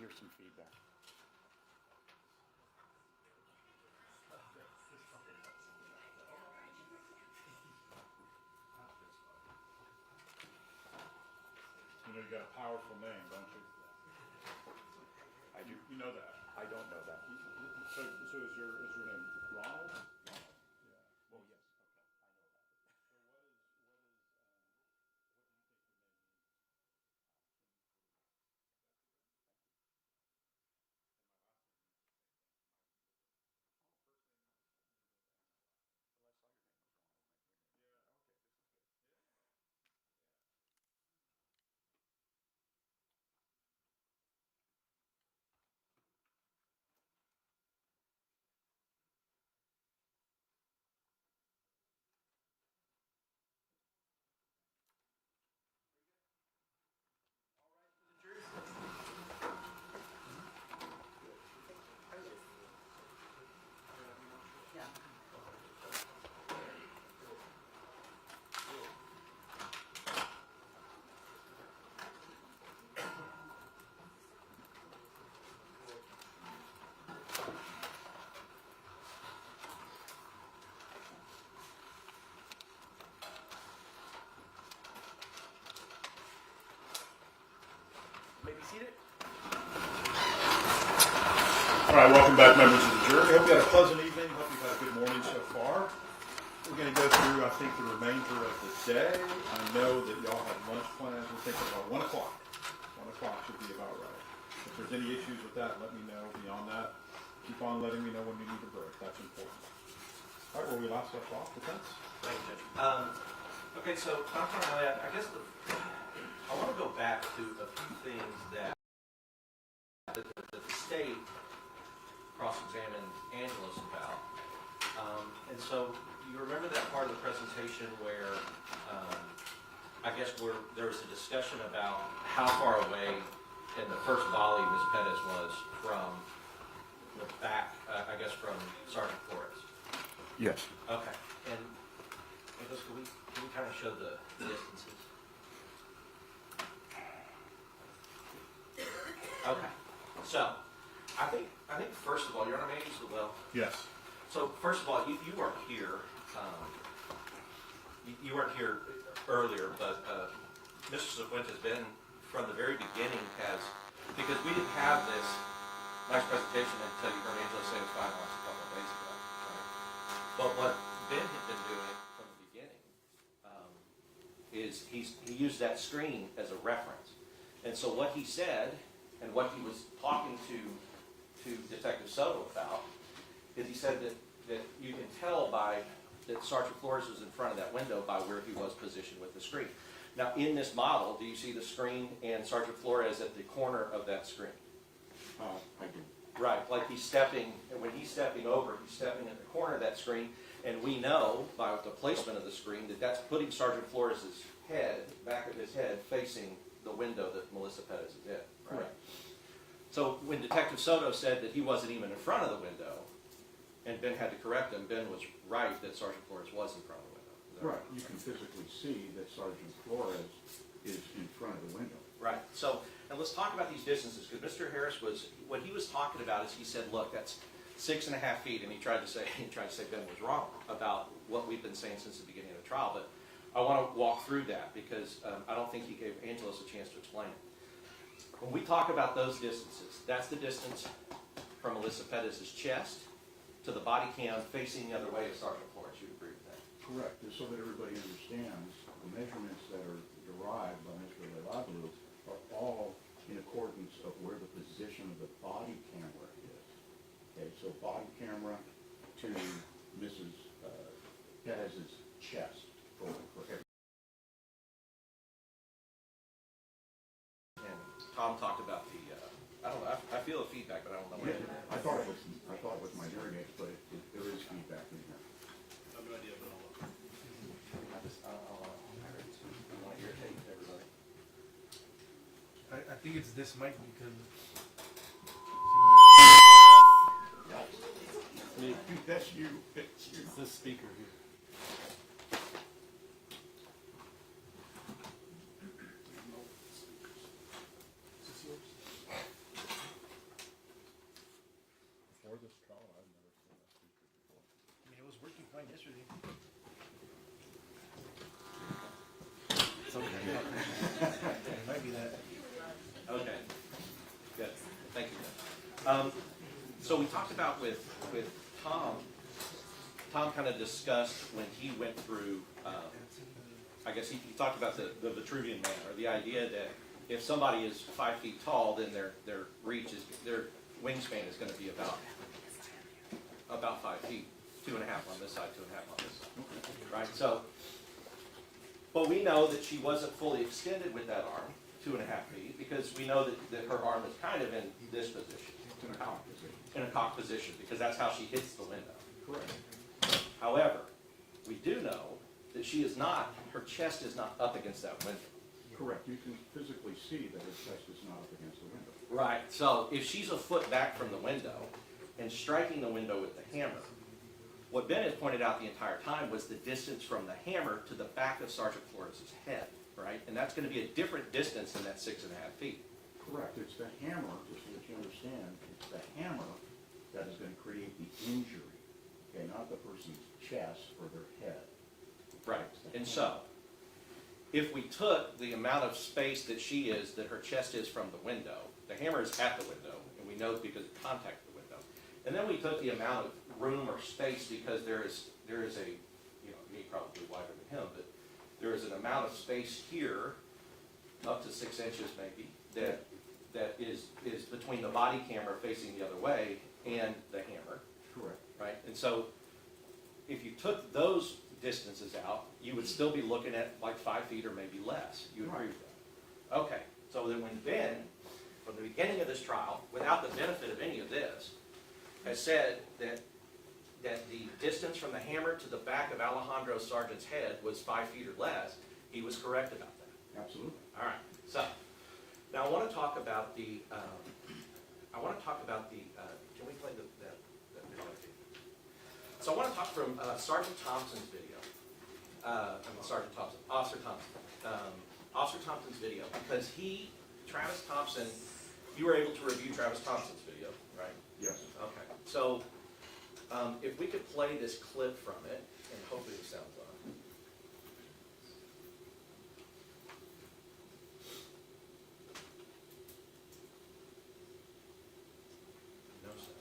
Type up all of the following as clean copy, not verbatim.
hear some feedback. You know, you got a powerful name, don't you? I do. You know that. I don't know that. So is your name Ronald? Yeah. Well, yes. Maybe seated. All right, welcome back, members of the jury. Hope you had a pleasant evening. Hope you've had a good morning so far. We're going to go through, I think, the remainder of the day. I know that y'all have lunch plans. We're thinking about 1 o'clock. 1 o'clock should be about right. If there's any issues with that, let me know. Beyond that, keep on letting me know when you need a break. That's important. All right, where we last left off, defense? Thank you, Judge. Okay, so Dr. Elliott, I guess I want to go back to a few things that the state cross-examined Angeles about. And so you remember that part of the presentation where I guess there was a discussion about how far away in the first volley Ms. Perez was from the back, I guess from Sergeant Flores. Yes. Okay. And Nicholas, can we kind of show the distances? Okay. So, I think first of all, you're on a as well. Yes. So first of all, you weren't here. You weren't here earlier, but Mr. Cifuentes has been from the very beginning because we didn't have this nice presentation until you heard Angela say it was finalized a couple of days ago. Right? But what Ben had been doing from the beginning is he used that screen as a reference. And so what he said and what he was talking to Detective Soto about is he said that you can tell that Sergeant Flores was in front of that window by where he was positioned with the screen. Now, in this model, do you see the screen and Sergeant Flores at the corner of that screen? I do. Right, like he's stepping, and when he's stepping over, he's stepping at the corner of that screen, and we know by the placement of the screen that that's putting Sergeant Flores' head, back of his head, facing the window that Melissa Perez is in, right? Correct. So when Detective Soto said that he wasn't even in front of the window, and Ben had to correct him, Ben was right that Sergeant Flores was in front of the window. Right. You can physically see that Sergeant Flores is in front of the window. Right. So, and let's talk about these distances, because Mr. Harris what he was talking about is he said, look, that's 6.5 feet, and he tried to say Ben was wrong about what we've been saying since the beginning of the trial, but I want to walk through that because I don't think he gave Angelos a chance to explain it. When we talk about those distances, that's the distance from Melissa Perez's chest to the body cam facing the other way of Sergeant Flores. You agree with that? Correct. Just so that everybody understands, the measurements that are derived by Mr. Levaglu are all in accordance of where the position of the body camera is. Okay, so body camera to Mrs. Perez's chest for every. And Tom talked about the, I don't know, I feel the feedback, but I don't know where it is. I thought it was my hearing aids, but there is feedback in here. I have no idea, but I'll look. I don't want to irritate everybody. I think it's this mic because That's you. It's you. it's this speaker here. Is this yours? It might be that. Okay, good, thank you. So we talked about with Tom, Tom kind of discussed when he went through, I guess he talked about the Vitruvian man, or the idea that if somebody is 5 feet tall, then their reach is, their wingspan is going to be about 5 feet, 2.5 on this side, 2.5 on this side, right? So, but we know that she wasn't fully extended with that arm, 2.5 feet, because we know that her arm is kind of in this position. In a cock position. In a cock position, because that's how she hits the window. Correct. However, we do know that she is not, her chest is not up against that window. Correct. You can physically see that her chest is not up against the window. Right. So if she's a foot back from the window and striking the window with the hammer, what Ben has pointed out the entire time was the distance from the hammer to the back of Sergeant Flores' head, right? And that's going to be a different distance than that 6.5 feet. Correct. It's the hammer, just so that you understand, it's the hammer that is going to create the injury, okay, not the person's chest or their head. Right. And so, if we took the amount of space that she is, that her chest is from the window, the hammer is at the window, and we know because it contacted the window. And then we took the amount of room or space, because there is a, you know, me probably wider than him, but there is an amount of space here, up to 6 inches maybe, that is between the body camera facing the other way and the hammer, Correct. right? And so, if you took those distances out, you would still be looking at like 5 feet or maybe less. You agree with that? Okay, so then when Ben, from the beginning of this trial, without the benefit of any of this, has said that the distance from the hammer to the back of Alejandro Sargent's head was 5 feet or less, he was correct about that. Absolutely. All right, so, now I want to talk about the, can we play the video? So I want to talk from Sergeant Thompson's video. Sergeant Thompson, Officer Thompson. Officer Thompson's video, because Travis Thompson, you were able to review Travis Thompson's video, right? Yes. Okay, so if we could play this clip from it, and hopefully it sounds on. No sound.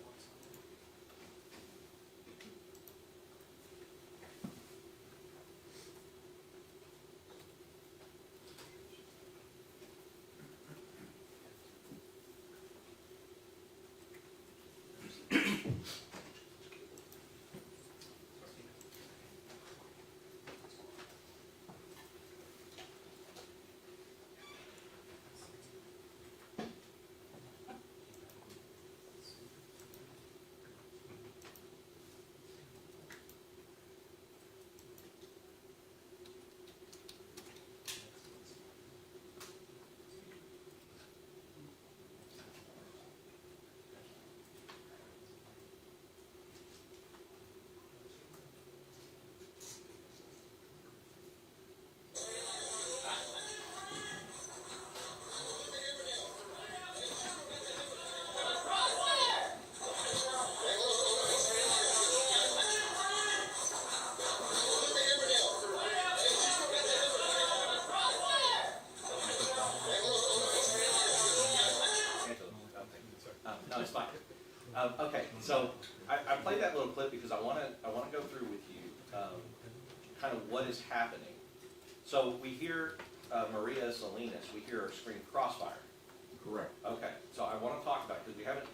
No, it's fine. Okay, so I played that little clip because I want to go through with you kind of what is happening. So we hear Maria Salinas, we hear her scream crossfire. Correct. Okay, so I want to talk about it because we haven't,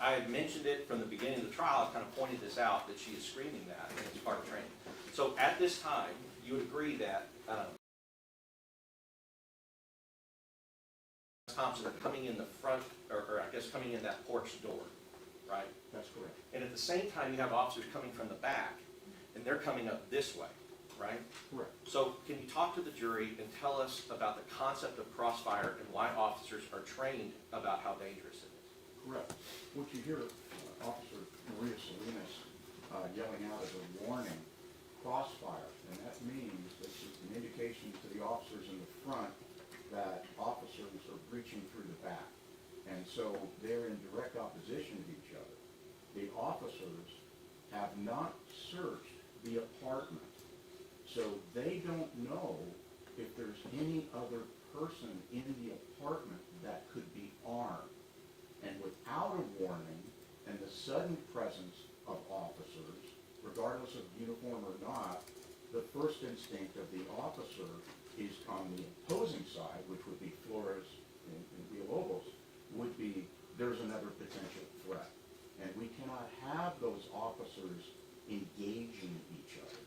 I had mentioned it from the beginning of the trial. I kind of pointed this out, that she is screaming that, and it's part of training. So at this time, you would agree that Thompson coming in the front, or I guess coming in that porch door, right? That's correct. And at the same time, you have officers coming from the back, and they're coming up this way, right? Correct. So can you talk to the jury and tell us about the concept of crossfire and why officers are trained about how dangerous it is? Correct. What you hear Officer Maria Salinas yelling out as a warning, crossfire, and that means that it's an indication to the officers in the front that officers are breaching through the back. And so they're in direct opposition to each other. The officers have not searched the apartment, so they don't know if there's any other person in the apartment that could be armed. And without a warning and the sudden presence of officers, regardless of uniform or not, the first instinct of the officer is on the opposing side, which would be Flores and Villalobos, would be there's another potential threat. And we cannot have those officers engaging each other.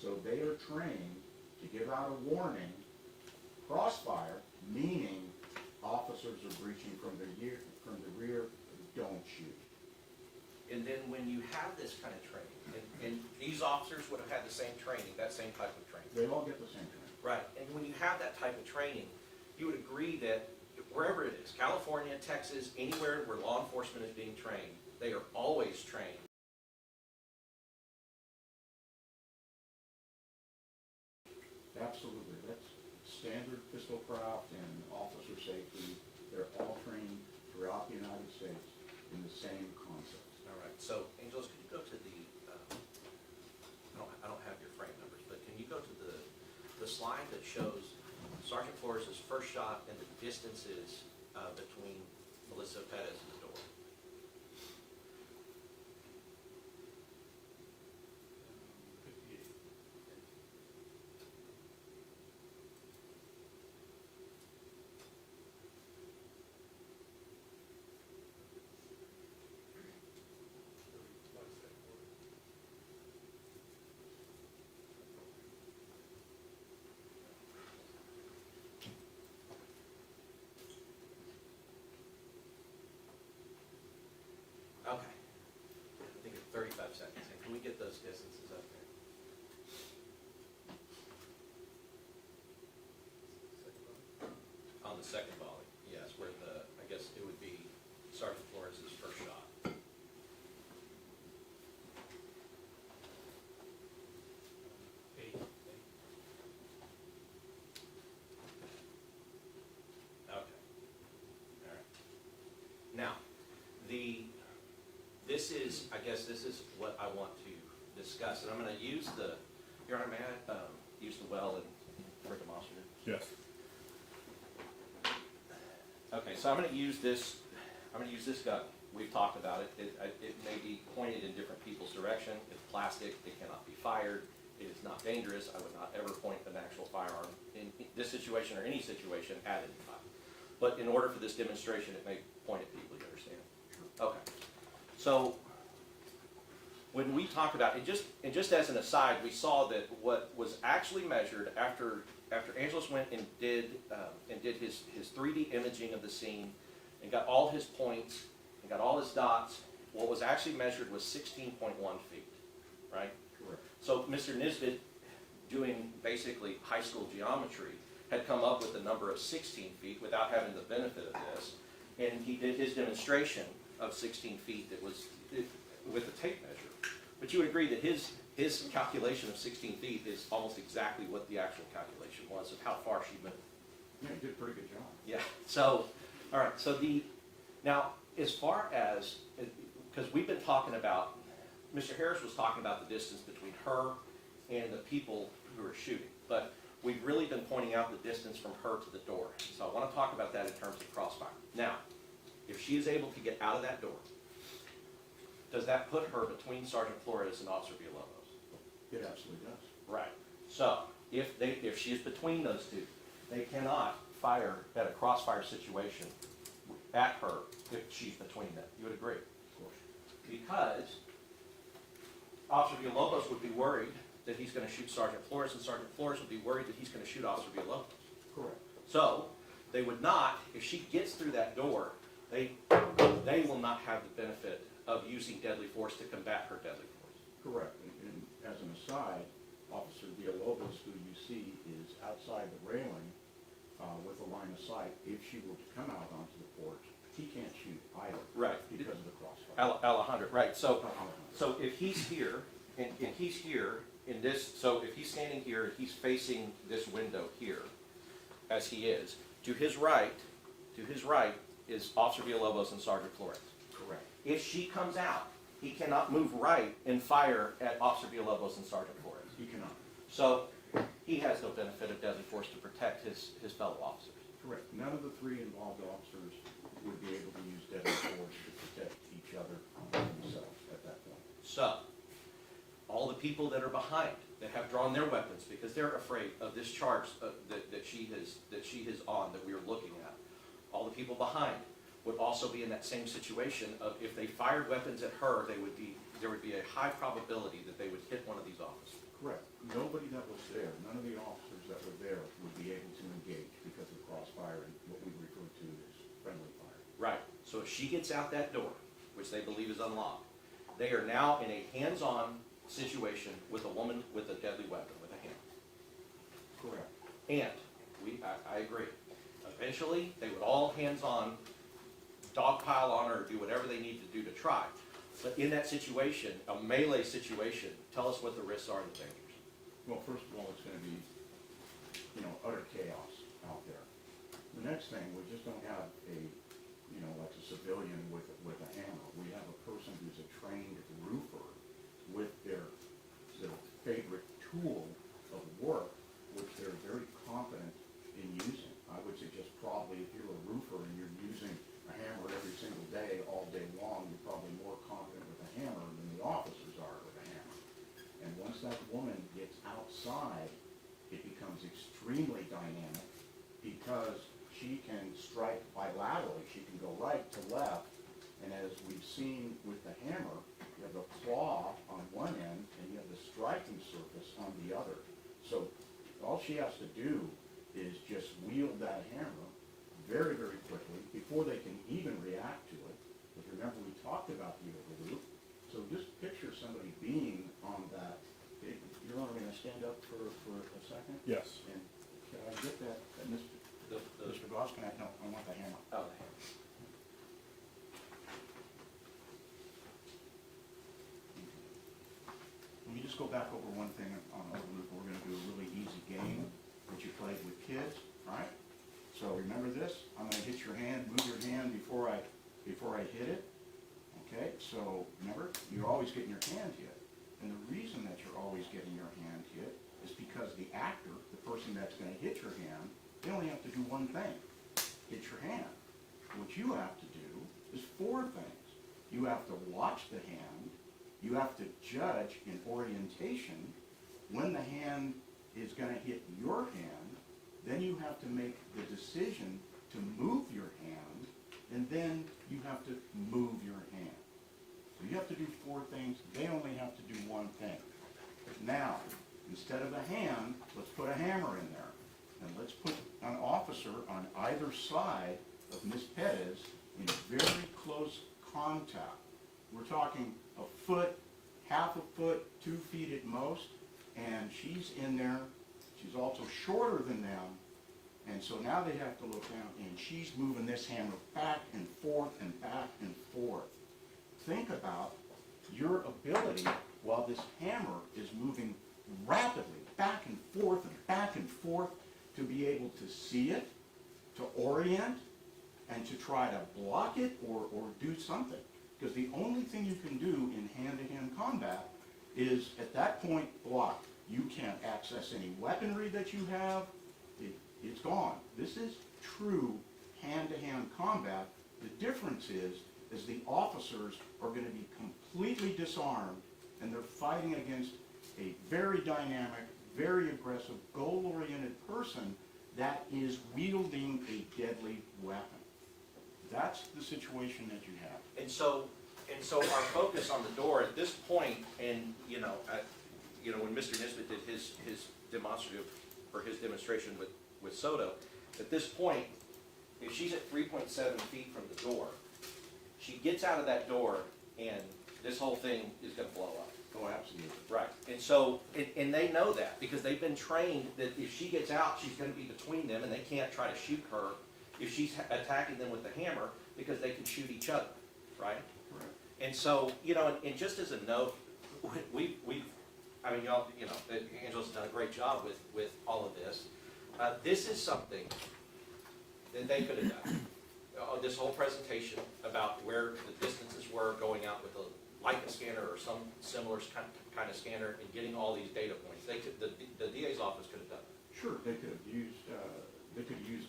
So they are trained to give out a warning, crossfire, meaning officers are breaching from the rear, don't shoot. And then when you have this kind of training, and these officers would have had the same training, that same type of training. They all get the same training. Right, and when you have that type of training, you would agree that wherever it is, California, Texas, anywhere where law enforcement is being trained, they are always trained. Absolutely, that's standard pistol craft and officer safety. They're all trained throughout the United States in the same concepts. All right, so Angelos, could you go to the, I don't have your frame numbers, but can you go to the slide that shows Sergeant Flores' first shot and the distances between Melissa Perez and the door? Okay. I think it's 35 seconds. And can we get those distances up there? On the second volley, yes, where I guess it would be Sergeant Flores' first shot. Okay. All right. Now, this is what I want to discuss, and I'm going to use Your Honor, may I use the well and for demonstrative? Yes. Okay, so I'm going to use this gun. We've talked about it. It may be pointed in different people's direction. It's plastic. It cannot be fired. It is not dangerous. I would not ever point an actual firearm in this situation or any situation at anybody. But in order for this demonstration, it may point at people, you understand? Okay. So when we talk about, and just as an aside, we saw that what was actually measured after Angelos went and did his 3D imaging of the scene and got all his points and got all his dots, what was actually measured was 16.1 feet, right? Correct. So Mr. Nisbet, doing basically high school geometry, had come up with the number of 16 feet without having the benefit of this, and he did his demonstration of 16 feet that was with a tape measure. But you would agree that his calculation of 16 feet is almost exactly what the actual calculation was of how far she moved. Yeah, you did a pretty good job. Yeah, so, all right, so now, as far as, because we've been talking about, Mr. Harris was talking about the distance between her and the people who are shooting, but we've really been pointing out the distance from her to the door. So I want to talk about that in terms of crossfire. Now, if she is able to get out of that door, does that put her between Sergeant Flores and Officer Villalobos? It absolutely does. Right. So if she is between those two, they cannot fire at a crossfire situation at her if she's between them. You would agree? Of course. Because Officer Villalobos would be worried that he's going to shoot Sergeant Flores, and Sergeant Flores would be worried that he's going to shoot Officer Villalobos. Correct. So they would not, if she gets through that door, they will not have the benefit of using deadly force to combat her deadly force. Correct. And as an aside, Officer Villalobos, who you see is outside the railing with a line of sight, if she were to come out onto the porch, he can't shoot either. Right. Because of the crossfire. Alejandro, right. So if he's here, and he's here in this, so if he's standing here and he's facing this window here, as he is, to his right is Officer Villalobos and Sergeant Flores. Correct. If she comes out, he cannot move right and fire at Officer Villalobos and Sergeant Flores. He cannot. So he has no benefit of deadly force to protect his fellow officers. Correct. None of the three involved officers would be able to use deadly force to protect each other and themselves at that point. So, all the people that are behind, that have drawn their weapons because they're afraid of this charge that she is on, that we are looking at, all the people behind would also be in that same situation of if they fired weapons at her, there would be a high probability that they would hit one of these officers. Correct. Nobody that was there, none of the officers that were there would be able to engage because of crossfire and what we refer to as friendly fire. Right. So if she gets out that door, which they believe is unlocked, they are now in a hands-on situation with a woman with a deadly weapon, with a hammer. Correct. And I agree. Eventually, they would all hands-on, dogpile on her, or do whatever they need to do to try. But in that situation, a melee situation, tell us what the risks are and the dangers. Well, first of all, it's going to be, utter chaos out there. The next thing, we just don't have like a civilian with a hammer. We have a person who's a trained roofer with their favorite tool of work, which they're very competent in using. I would suggest probably if you're a roofer and you're using a hammer every single day, all day long, you're probably more competent with a hammer than the officers are with a hammer. And once that woman gets outside, it becomes extremely dynamic because she can strike bilaterally. She can go right to left. And as we've seen with the hammer, you have the claw on one end and you have the striking surface on the other. So all she has to do is just wield that hammer very, very quickly before they can even react to it. Because remember, we talked about the overloop. So just picture somebody being on that. Your Honor, going to stand up for a second? Yes. And can I get that, Mr. Goss, can I, no, I want the hammer. Oh, the hammer. Let me just go back over one thing on overloop. We're going to do a really easy game that you played with kids, right? So remember this, I'm going to hit your hand, move your hand before I hit it. Okay, so remember, you're always getting your hand hit. And the reason that you're always getting your hand hit is because the actor, the person that's going to hit your hand, they only have to do one thing, hit your hand. What you have to do is four things. You have to watch the hand, you have to judge in orientation when the hand is going to hit your hand, then you have to make the decision to move your hand, and then you have to move your hand. So you have to do four things, they only have to do one thing. Now, instead of a hand, let's put a hammer in there. And let's put an officer on either side of Ms. Perez in very close contact. We're talking a foot, half a foot, 2 feet at most, and she's in there. She's also shorter than them, and so now they have to look down, and she's moving this hammer back and forth and back and forth. Think about your ability while this hammer is moving rapidly back and forth to be able to see it, to orient, and to try to block it or do something. Because the only thing you can do in hand-to-hand combat is, at that point, block. You can't access any weaponry that you have. It's gone. This is true hand-to-hand combat. The difference is the officers are going to be completely disarmed, and they're fighting against a very dynamic, very aggressive, goal-oriented person that is wielding a deadly weapon. That's the situation that you have. And so our focus on the door at this point, and when Mr. Nisbet did his demonstrative or his demonstration with Soto, at this point, if she's at 3.7 feet from the door, she gets out of that door, and this whole thing is going to blow up. Oh, absolutely. Right. And so, and they know that because they've been trained that if she gets out, she's going to be between them, and they can't try to shoot her if she's attacking them with the hammer because they can shoot each other, right? Correct. And so, and just as a note, Angela's done a great job with all of this. This is something that they could have done. This whole presentation about where the distances were going out with a Leica scanner or some similar kind of scanner and getting all these data points. They could, the DA's office could have done that. Sure, they could have used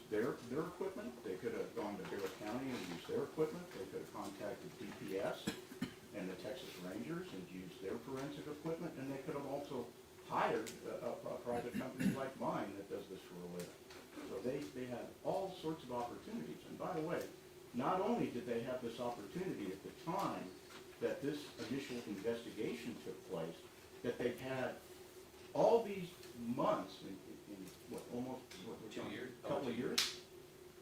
their equipment, they could have gone to Bear County and used their equipment, they could have contacted DPS and the Texas Rangers and used their forensic equipment, and they could have also hired a private company like mine that does this for a living. So they had all sorts of opportunities, and by the way, not only did they have this opportunity at the time that this initial investigation took place, that they've had all these months, in what, almost, what, 2 years? a couple of years,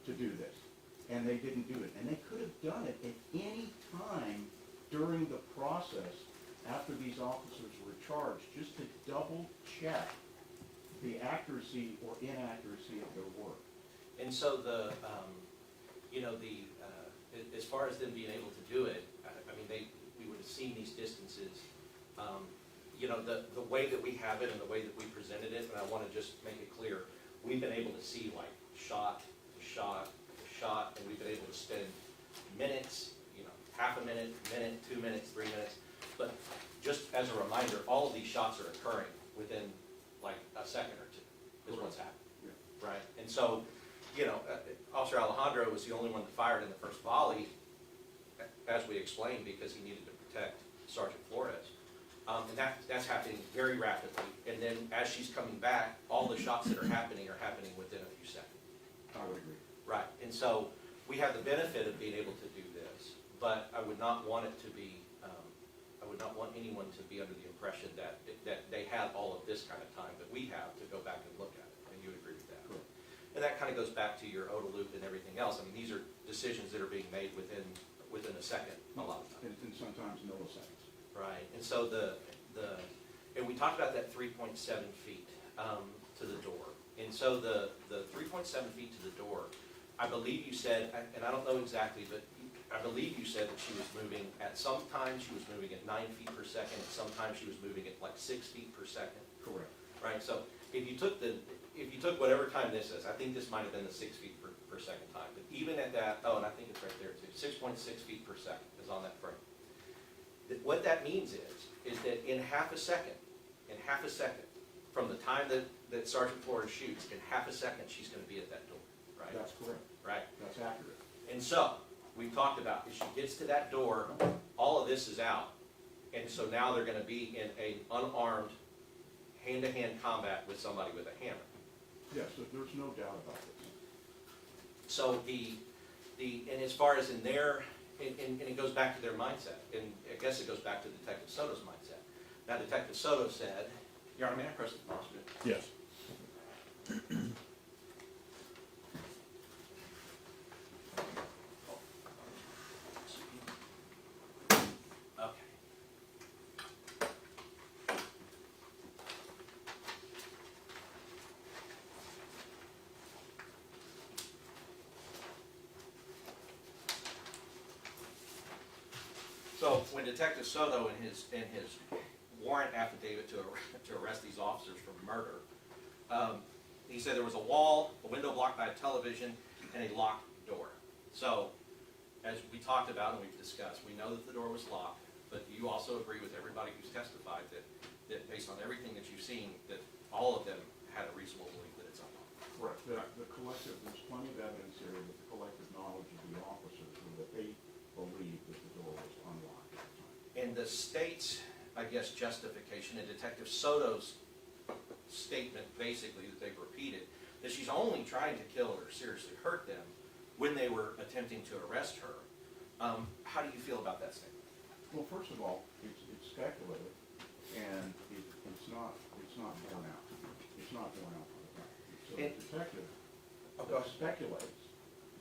to do this. And they didn't do it. And they could have done it at any time during the process after these officers were charged, just to double check the accuracy or inaccuracy of their work. And so the, as far as them being able to do it, I mean, we would have seen these distances. The way that we have it and the way that we presented it, and I want to just make it clear, we've been able to see like shot to shot to shot, and we've been able to spend minutes, half a minute, 2 minutes, 3 minutes. But just as a reminder, all of these shots are occurring within like a second or two, is what's happening. Yeah. Right? And so, Officer Alejandro was the only one that fired in the first volley, as we explained, because he needed to protect Sergeant Flores. And that's happening very rapidly. And then as she's coming back, all the shots that are happening within a few seconds. I would agree. Right. And so we have the benefit of being able to do this, but I would not want it to be, I would not want anyone to be under the impression that they have all of this kind of time that we have to go back and look at it. And you would agree with that? Correct. And that kind of goes back to your OTA loop and everything else. I mean, these are decisions that are being made within a second a lot of times. And sometimes milliseconds. Right, and so and we talked about that 3.7 feet to the door. And so the 3.7 feet to the door, I believe you said, and I don't know exactly, but I believe you said that she was moving, at some time she was moving at 9 feet per second, and sometimes she was moving at like 6 feet per second. Correct. Right, so if you took whatever time this is, I think this might have been the 6 feet per second time, but even at that, and I think it's right there too, 6.6 feet per second is on that frame. What that means is that in half a second, from the time that Sergeant Flores shoots, in half a second, she's gonna be at that door, right? That's correct. Right. That's accurate. And so, we talked about, if she gets to that door, all of this is out. And so now they're gonna be in an unarmed, hand-to-hand combat with somebody with a hammer. Yes, there's no doubt about this. So and as far as in their, and it goes back to their mindset, and I guess it goes back to Detective Soto's mindset. Now, Detective Soto said, Your Honor, may I press the pause button? Yes. Okay. So when Detective Soto in his warrant affidavit to arrest these officers for murder, he said there was a wall, a window blocked by a television, and a locked door. So, as we talked about and we've discussed, we know that the door was locked, but you also agree with everybody who's testified that based on everything that you've seen, that all of them had a reasonable belief that it's unlocked. Correct. The collective, there's plenty of evidence here that the collective knowledge of the officers was that they believed that the door was unlocked at the time. And the state's, I guess, justification and Detective Soto's statement, basically, that they've repeated, that she's only trying to kill or seriously hurt them when they were attempting to arrest her. How do you feel about that statement? Well, first of all, it's speculative, and it's not borne out. It's not borne out by the fact. So the detective speculates,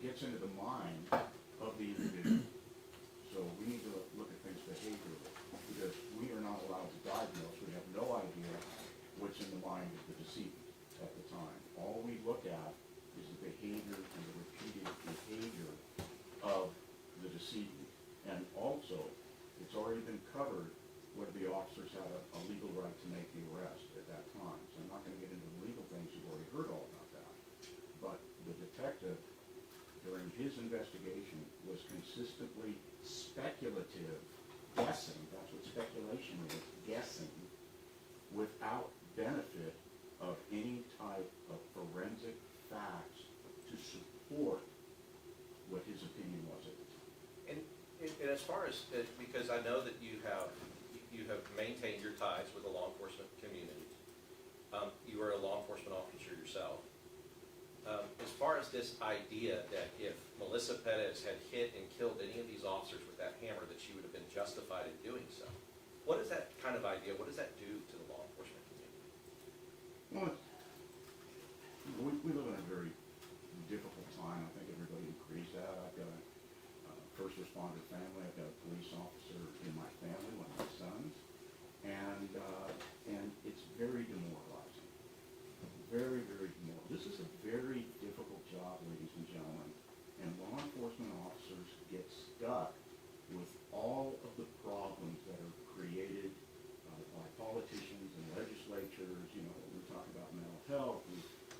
gets into the mind of the individual. So we need to look at things behaviorally, because we are not allowed to diagnose. We have no idea what's in the mind of the decedent at the time. All we look at is the behavior and the repeated behavior of the decedent. And also, it's already been covered whether the officers had a legal right to make the arrest at that time. So I'm not going to get into the legal things. You've already heard all about that. But the detective, during his investigation, was consistently speculative, guessing, that's what speculation is, guessing, facts to support what his opinion was at the time. And as far as, because I know that you have maintained your ties with the law enforcement community. You are a law enforcement officer yourself. As far as this idea that if Melissa Perez had hit and killed any of these officers with that hammer, that she would have been justified in doing so. What is that kind of idea? What does that do to the law enforcement community? Well, we live in a very difficult time. I think everybody agrees that. I've got a first responder family. I've got a police officer in my family, one of my sons, and it's very demoralizing. Very, very demoralizing. This is a very difficult job, ladies and gentlemen, and law enforcement officers get stuck with all of the problems that are created by politicians and legislatures. You know, we're talking about mental health.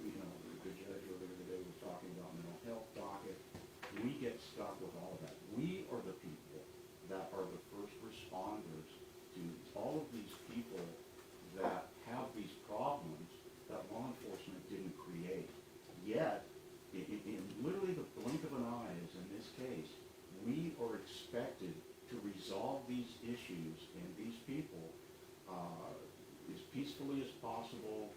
You know, the judge earlier today was talking about mental health docket. We get stuck with all of that. We are the people that are the first responders to all of these people that have these problems that law enforcement didn't create. Yet, in literally the blink of an eye, as in this case, we are expected to resolve these issues and these people as peacefully as possible,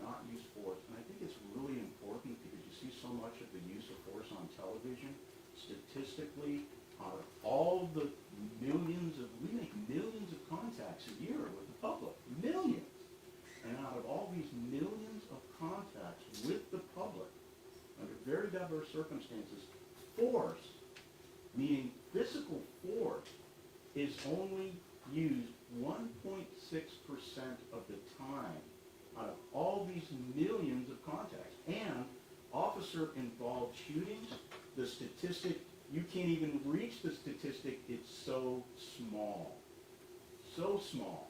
not use force. And I think it's really important because you see so much of the use of force on television. Statistically, out of all the we make millions of contacts a year with the public, millions. And out of all these millions of contacts with the public, under very diverse circumstances, force, meaning physical force, is only used 1.6% of the time out of all these millions of contacts. And officer-involved shootings, the statistic, you can't even reach the statistic, it's so small. So small.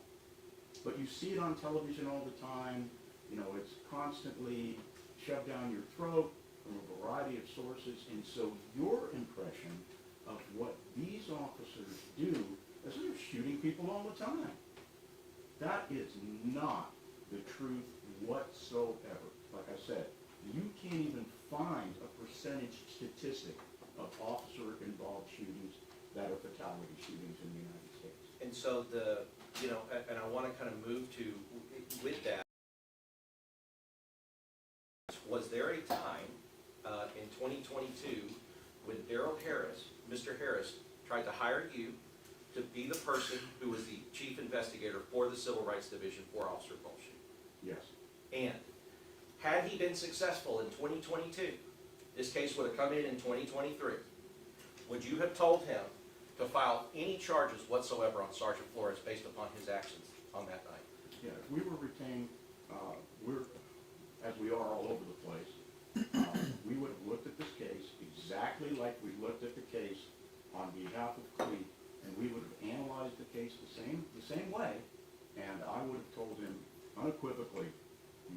But you see it on television all the time. You know, it's constantly shoved down your throat from a variety of sources. And so your impression of what these officers do is they're shooting people all the time. That is not the truth whatsoever. Like I said, you can't even find a percentage statistic of officer-involved shootings that are fatality shootings in the United States. And so and I want to kind of move to, with that, was there a time in 2022 when Darrell Harris, Mr. Harris, tried to hire you to be the person who was the chief investigator for the Civil Rights Division for Officer Bullshit? Yes. And had he been successful in 2022, this case would have come in 2023. Would you have told him to file any charges whatsoever on Sergeant Flores based upon his actions on that night? Yeah, if we were retained, as we are all over the place, we would have looked at this case exactly like we looked at the case on behalf of Cleet, and we would have analyzed the case the same way, and I would have told him unequivocally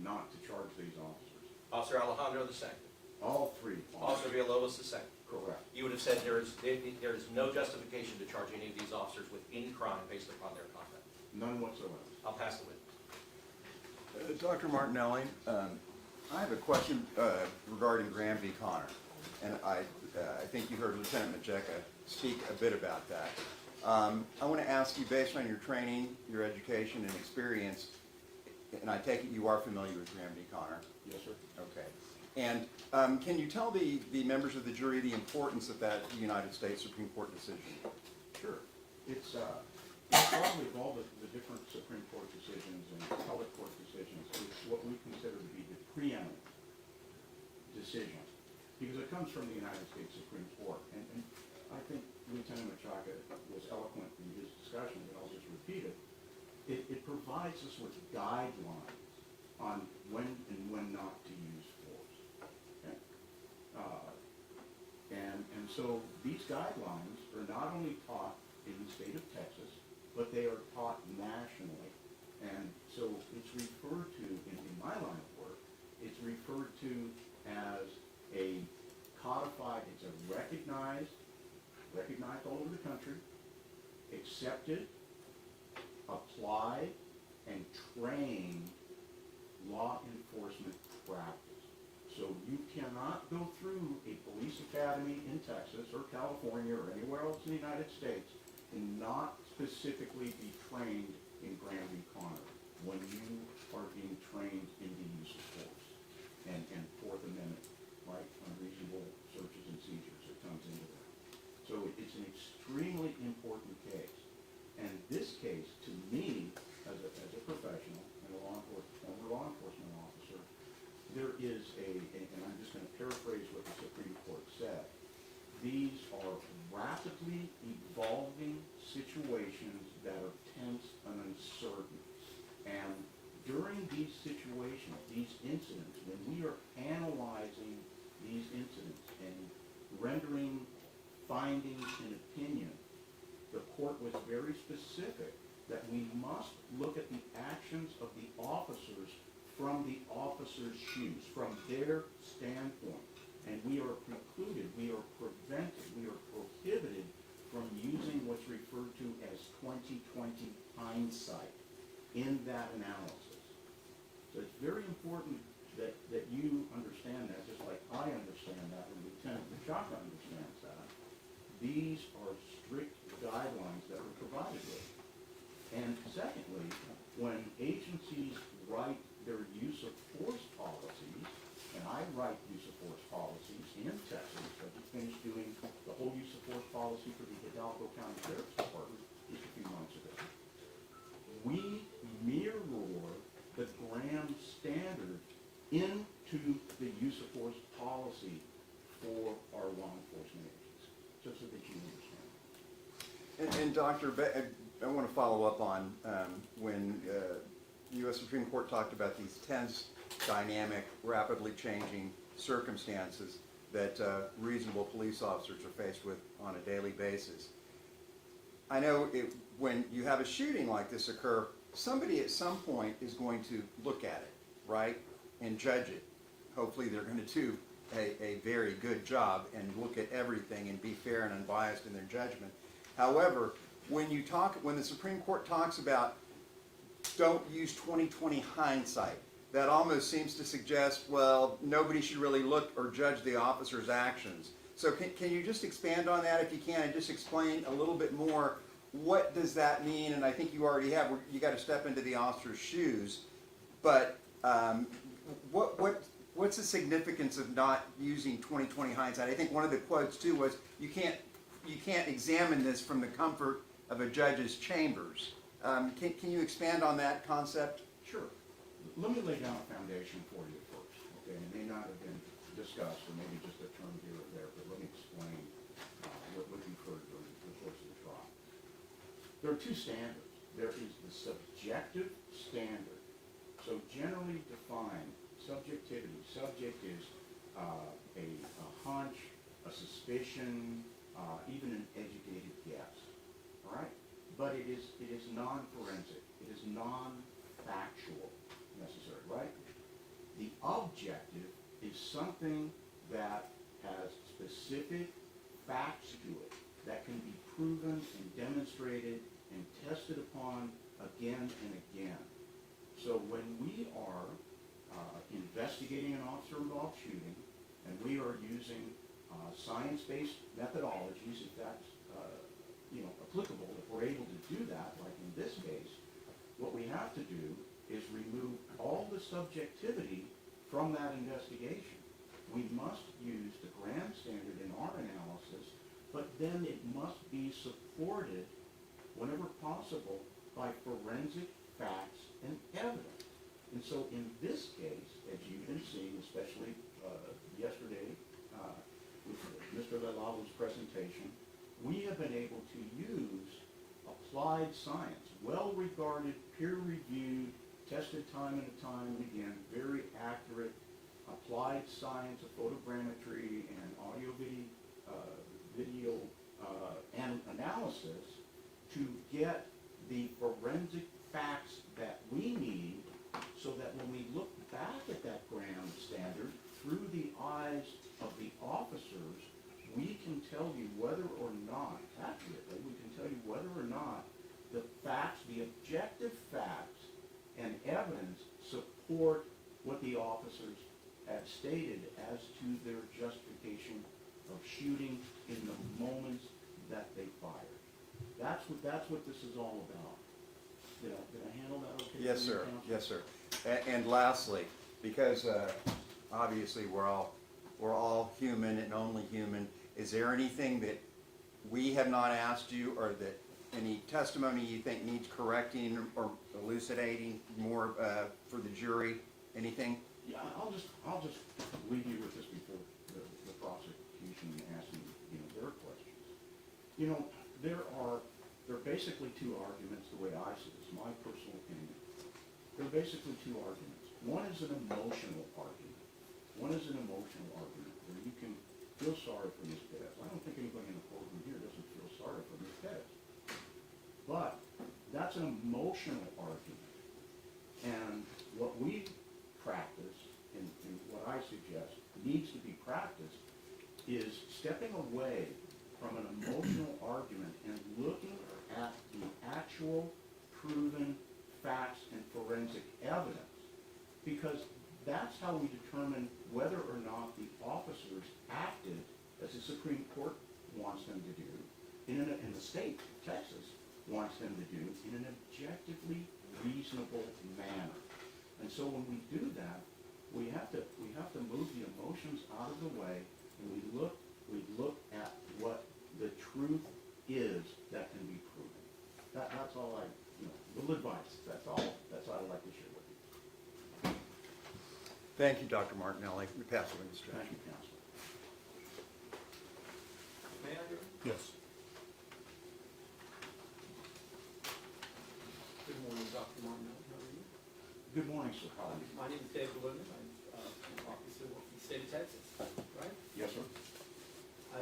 not to charge these officers. Officer Alejandro the same. All three. Officer Villalobos the same. Correct. You would have said there is no justification to charge any of these officers with any crime based upon their conduct. None whatsoever. I'll pass the witness. Dr. Martinelli, I have a question regarding Graham v. Connor, and I think you heard Lieutenant Majeka speak a bit about that. I want to ask you, based on your training, your education, and experience, and I take it you are familiar with Graham v. Connor? Yes, sir. Okay. And can you tell the members of the jury the importance of that United States Supreme Court decision? Sure. It's probably of all the different Supreme Court decisions and appellate court decisions, it's what we consider to be the preeminent decision, because it comes from the United States Supreme Court. And I think Lieutenant Majeka was eloquent in his discussion, but I'll just repeat it. It provides us with guidelines on when and when not to use force. Okay? And so these guidelines are not only taught in the state of Texas, but they are taught nationally. And so it's referred to, in my line of work, it's referred to as a codified, it's a recognized all over the country, accepted, applied, and trained law enforcement practice. So you cannot go through a police academy in Texas or California or anywhere else in the United States and not specifically be trained in Granby Connor when you are being trained in the use of force and Fourth Amendment, right, unreasonable searches and seizures that comes into that. So it's an extremely important case. And this case, to me, as a professional and a former law enforcement officer, there is and I'm just going to paraphrase what the Supreme Court said, these are rapidly evolving situations that are tense and uncertain. And during these situations, these incidents, when we are analyzing these incidents and rendering findings and opinion, the court was very specific that we must look at the actions of the officers from the officers' shoes, from their standpoint. And we are precluded, we are prevented, we are prohibited from using what's referred to as 20/20 hindsight in that analysis. So it's very important that you understand that, just like I understand that, and Lieutenant Machaka understands that. These are strict guidelines that are provided with. And secondly, when agencies write their use of force policies, and I write use of force policies in Texas, I just finished doing the whole use of force policy for the Hidalgo County Sheriff's Department just a few months ago. We mirror the Graham standard into the use of force policy for our law enforcement agencies, just so that you understand. And Dr. I want to follow up on when U.S. Supreme Court talked about these tense, dynamic, rapidly changing circumstances that reasonable police officers are faced with on a daily basis. I know when you have a shooting like this occur, somebody at some point is going to look at it, right, and judge it. Hopefully they're going to do a very good job and look at everything and be fair and unbiased in their judgment. However, when the Supreme Court talks about don't use 20/20 hindsight, that almost seems to suggest, well, nobody should really look or judge the officer's actions. So can you just expand on that if you can, and just explain a little bit more, what does that mean? And I think you already have, you got to step into the officer's shoes, but what's the significance of not using 20/20 hindsight? I think one of the quotes too was, you can't examine this from the comfort of a judge's chambers. Can you expand on that concept? Sure. Let me lay down a foundation for you first, okay? It may not have been discussed, or maybe just a term here or there, but let me explain what you've heard during the course of the trial. There are two standards. There is the subjective standard. So generally defined, subjectivity. Subject is a hunch, a suspicion, even an educated guess. All right? But it is non-forensic. It is non-factual necessary, right? The objective is something that has specific facts to it that can be proven and demonstrated and tested upon again and again. So when we are investigating an officer-involved shooting, and we are using science-based methodologies, if that's applicable, if we're able to do that, like in this case, what we have to do is remove all the subjectivity from that investigation. We must use the Graham standard in our analysis, but then it must be supported, whenever possible, by forensic facts and evidence. And so in this case, as you've been seeing, especially yesterday with Mr. Lalalu's presentation, we have been able to use applied science, well-regarded, peer-reviewed, tested time and time and again, very accurate applied science of photogrammetry and audio video and analysis to get the forensic facts that we need, so that when we look back at that Graham standard through the eyes of the officers, we can tell you whether or not, accurately, we can tell you whether or not the facts, the objective facts and evidence support what the officers have stated. stated as to their justification of shooting in the moments that they fired. That's what this is all about. Did I handle that okay? Yes, for you, sir. Counsel? Yes, sir. And lastly, because obviously we're all human and only human, is there anything that we have not asked you, or that any testimony you think needs correcting or elucidating more for the jury? Anything? Yeah, I'll just leave you with this before the prosecution asking, their questions. There are basically two arguments, the way I see this, my personal opinion. There are basically two arguments. One is an emotional argument. Where you can feel sorry for Ms. Perez. I don't think anybody in the courtroom here doesn't feel sorry for Ms. Perez. But that's an emotional argument. And what we practice, and what I suggest needs to be practiced, is stepping away from an emotional argument and looking at the actual proven facts and forensic evidence. Because that's how we determine whether or not the officers acted as the Supreme Court wants them to do, and the state, Texas, wants them to do, in an objectively reasonable manner. And so when we do that, we have to move the emotions out of the way, and we look at what the truth is that can be proven. That's all little advice. That's all I'd like to share with you. Thank you, Dr. Martinelli. We pass it on, Mr. Thank you, Counselor. May I go? Yes. Good morning, Dr. Martinelli. How are you? Good morning, sir. How are you? My name is David Linden. I'm an officer with the state of Texas, right? Yes, sir.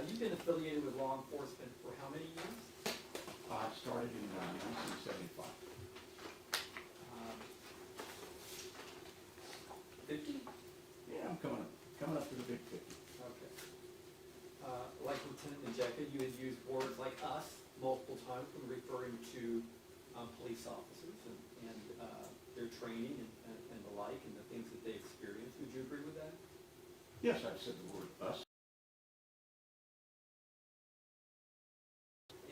You've been affiliated with law enforcement for how many years? I started in 1975. 50? Yeah, I'm coming up to the big 50. Okay. Like Lieutenant Majeka, you had used words like us multiple times when referring to police officers and their training and the like, and the things that they experience. Would you agree with that? Yes, I've said the word us.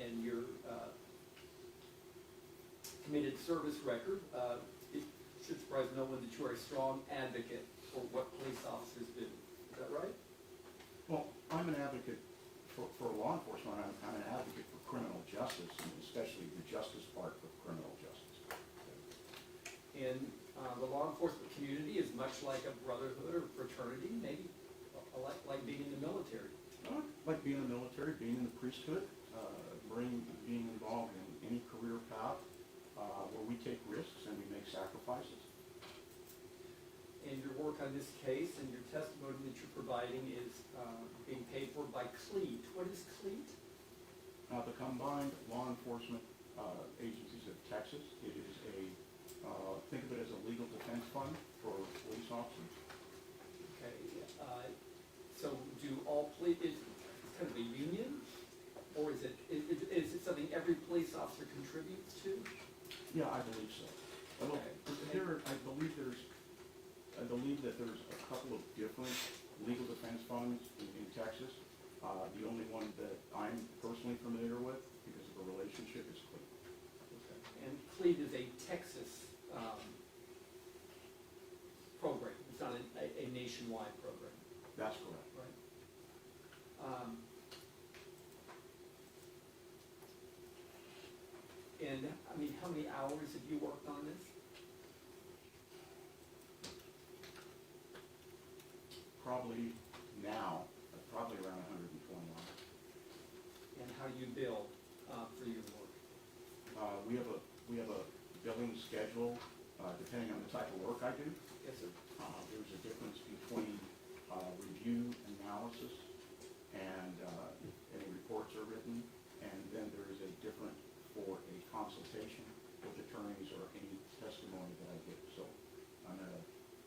And your committed service record, it should surprise no one that you are a strong advocate for what police officers do. Is that right? Well, I'm an advocate for law enforcement. I'm an advocate for criminal justice, and especially the justice part of criminal justice. And the law enforcement community is much like a brotherhood or fraternity, maybe like being in the military. Like being in the military, being in the priesthood, being involved in any career path where we take risks and we make sacrifices. And your work on this case and your testimony that you're providing is being paid for by CLEAT. What is CLEAT? The Combined Law Enforcement Agencies of Texas. It is think of it as a legal defense fund for police officers. Okay. So do all police, is it kind of a union? Or is it something every police officer contributes to? Yeah, I believe so. Well, Okay. I believe that there's a couple of different legal defense funds in Texas. The only one that I'm personally familiar with, because of a relationship, is CLEAT. Okay. And CLEAT is a Texas program. It's not a nationwide program, That's correct. right? And, I mean, how many hours have you worked on this? Probably around 120 hours. And how do you bill for your work? We have a billing schedule depending on the type of work I do. Yes, sir. There's a difference between review analysis and any reports are written, and then there is a different for a consultation with attorneys or any testimony that I give. So I'm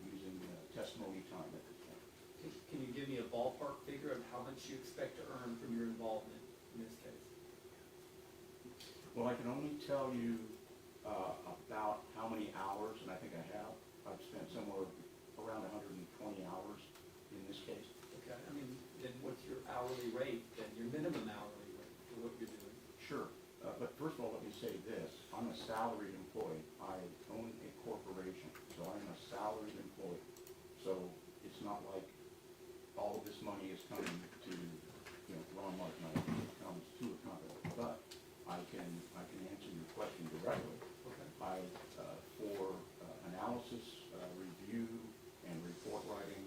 using testimony time at this point. Can you give me a ballpark figure of how much you expect to earn from your involvement in this case? Well, I can only tell you about how many hours, and I think I have. I've spent somewhere around 120 hours in hourly rate, then your minimum hourly rate for what you're doing. Sure, but first of all, let me say this, I'm a salaried employee, I own a corporation, so I'm a salaried employee. So it's not like all of this money is coming to, Ron Mark money, it comes to a company. But I can answer your question directly. Okay. For analysis, review, and report writing,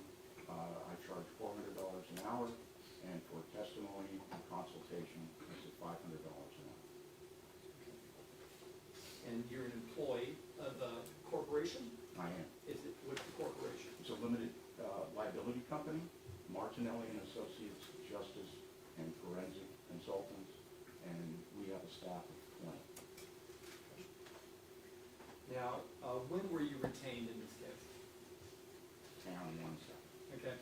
I charge $400 an hour, and for testimony and consultation, it's at $500 an hour. And you're an employee of the corporation? I am. What's the corporation? It's a limited liability company, Martinelli and Associates Justice and Forensic Consultants, and we have a staff of 20. Now, when were you retained in this case? Hang on one second. Okay.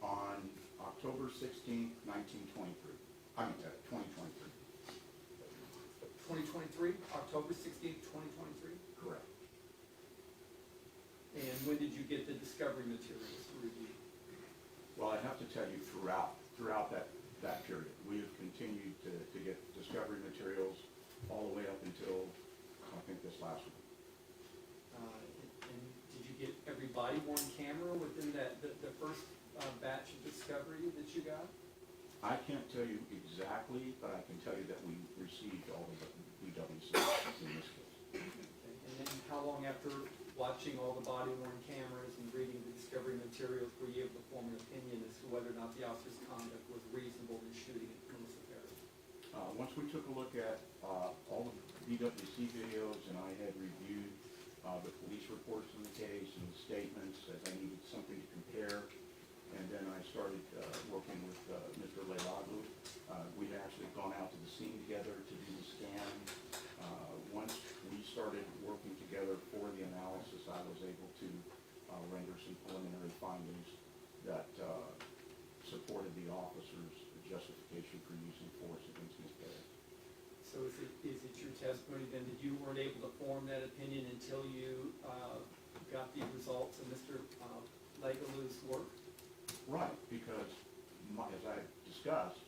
On October 16th, 1923. I mean, 2023. 2023, October 16th, 2023? Correct. And when did you get the discovery materials to review? Well, I have to tell you, throughout that period, we have continued to get discovery materials all the way up until, I think, this last week. And did you get every body-worn camera within the first batch of discovery that you got? I can't tell you exactly, but I can tell you that we received all of the BWCs in this case. Okay. And then how long after watching all the body-worn cameras and reading the discovery materials were you able to form an opinion as to whether or not the officer's conduct was reasonable in shooting at Melissa Perez? Once we took a look at all the BWC videos and I had reviewed the police reports in the case and the statements as I needed something to compare, and then I started working with Mr. Leilaglu. We'd actually gone out to the scene together to do the scan. Once we started working together for the analysis, I was able to render some preliminary findings that supported the officer's justification for using force against Ms. Perez. So is it your testimony then that you weren't able to form that opinion until you got the results of Mr. Leilaglu's work? Right, because as I discussed,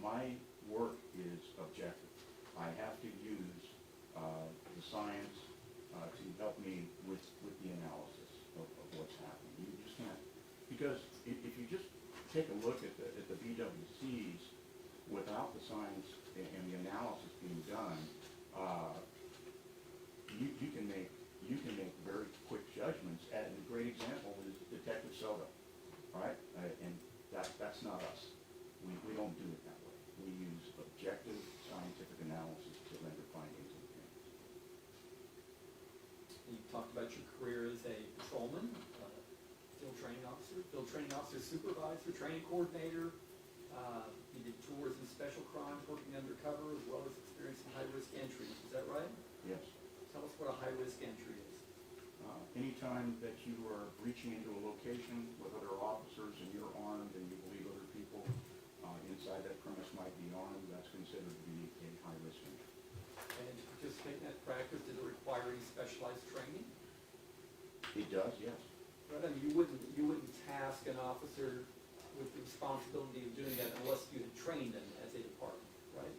my work is objective. I have to use the science to help me with the analysis of what's happening. You just can't, because if you just take a look at the BWCs without the science and the analysis being done, you can make very quick judgments. And a great example is Detective Soto, right? And that's not us. We don't do it that way. We use objective scientific analysis to render findings and opinions. You talked about your career as a patrolman, field training officer, supervisor, training coordinator. You did tours in special crimes, working undercover, as well as experiencing high-risk entries. Is that right? Yes. Tell us what a high-risk entry is. Anytime that you are reaching into a location with other officers and you're armed and you believe other people inside that premise might be armed, that's considered to be a high-risk entry. And to participate in that practice, did it require any specialized training? It does, yes. Right, I mean, you wouldn't task an officer with the responsibility of doing that unless you had trained them as a department, right?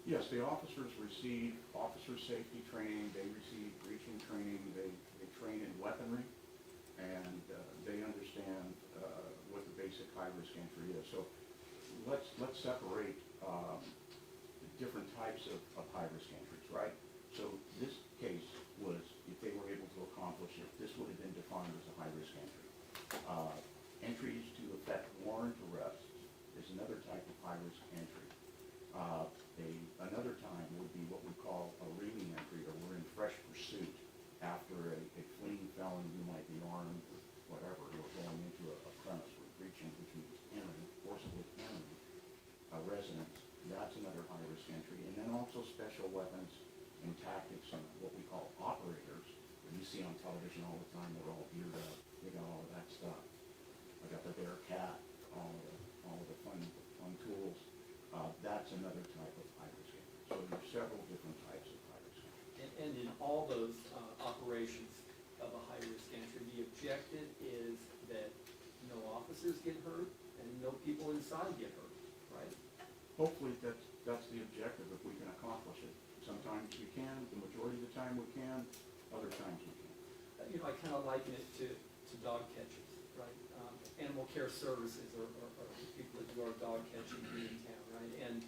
Yes, the officers receive officer safety training, they receive breaching training, they train in weaponry, and they understand what the basic high-risk entry is. So let's separate the different types of high-risk entries, right? So this case was, if they were able to accomplish it, this would have been defined as a high-risk entry. Entries to effect warrant arrests is another type of high-risk entry. Another time would be what we call a reaming entry, or we're in fresh pursuit after a fleeing felon who might be armed with whatever, or going into a premise with breaching, which means entering, forcibly entering a residence. That's another high-risk entry. And then also special weapons and tactics, and what we call operators, that you see on television all the time. They're all geared up. They got all of that stuff. I got the Bearcat, all of the fun tools. That's another type of high-risk entry. So there's several different types of high-risk entry. all those operations of a high-risk entry, the objective is that no officers get hurt and no people inside get hurt, right? Hopefully, that's the objective, if we can accomplish it. Sometimes we can, the majority of the time we can, other times we can't. You know, I kind of liken it to dog catchers, right? Animal care services or people that do our dog catching here in town, right? And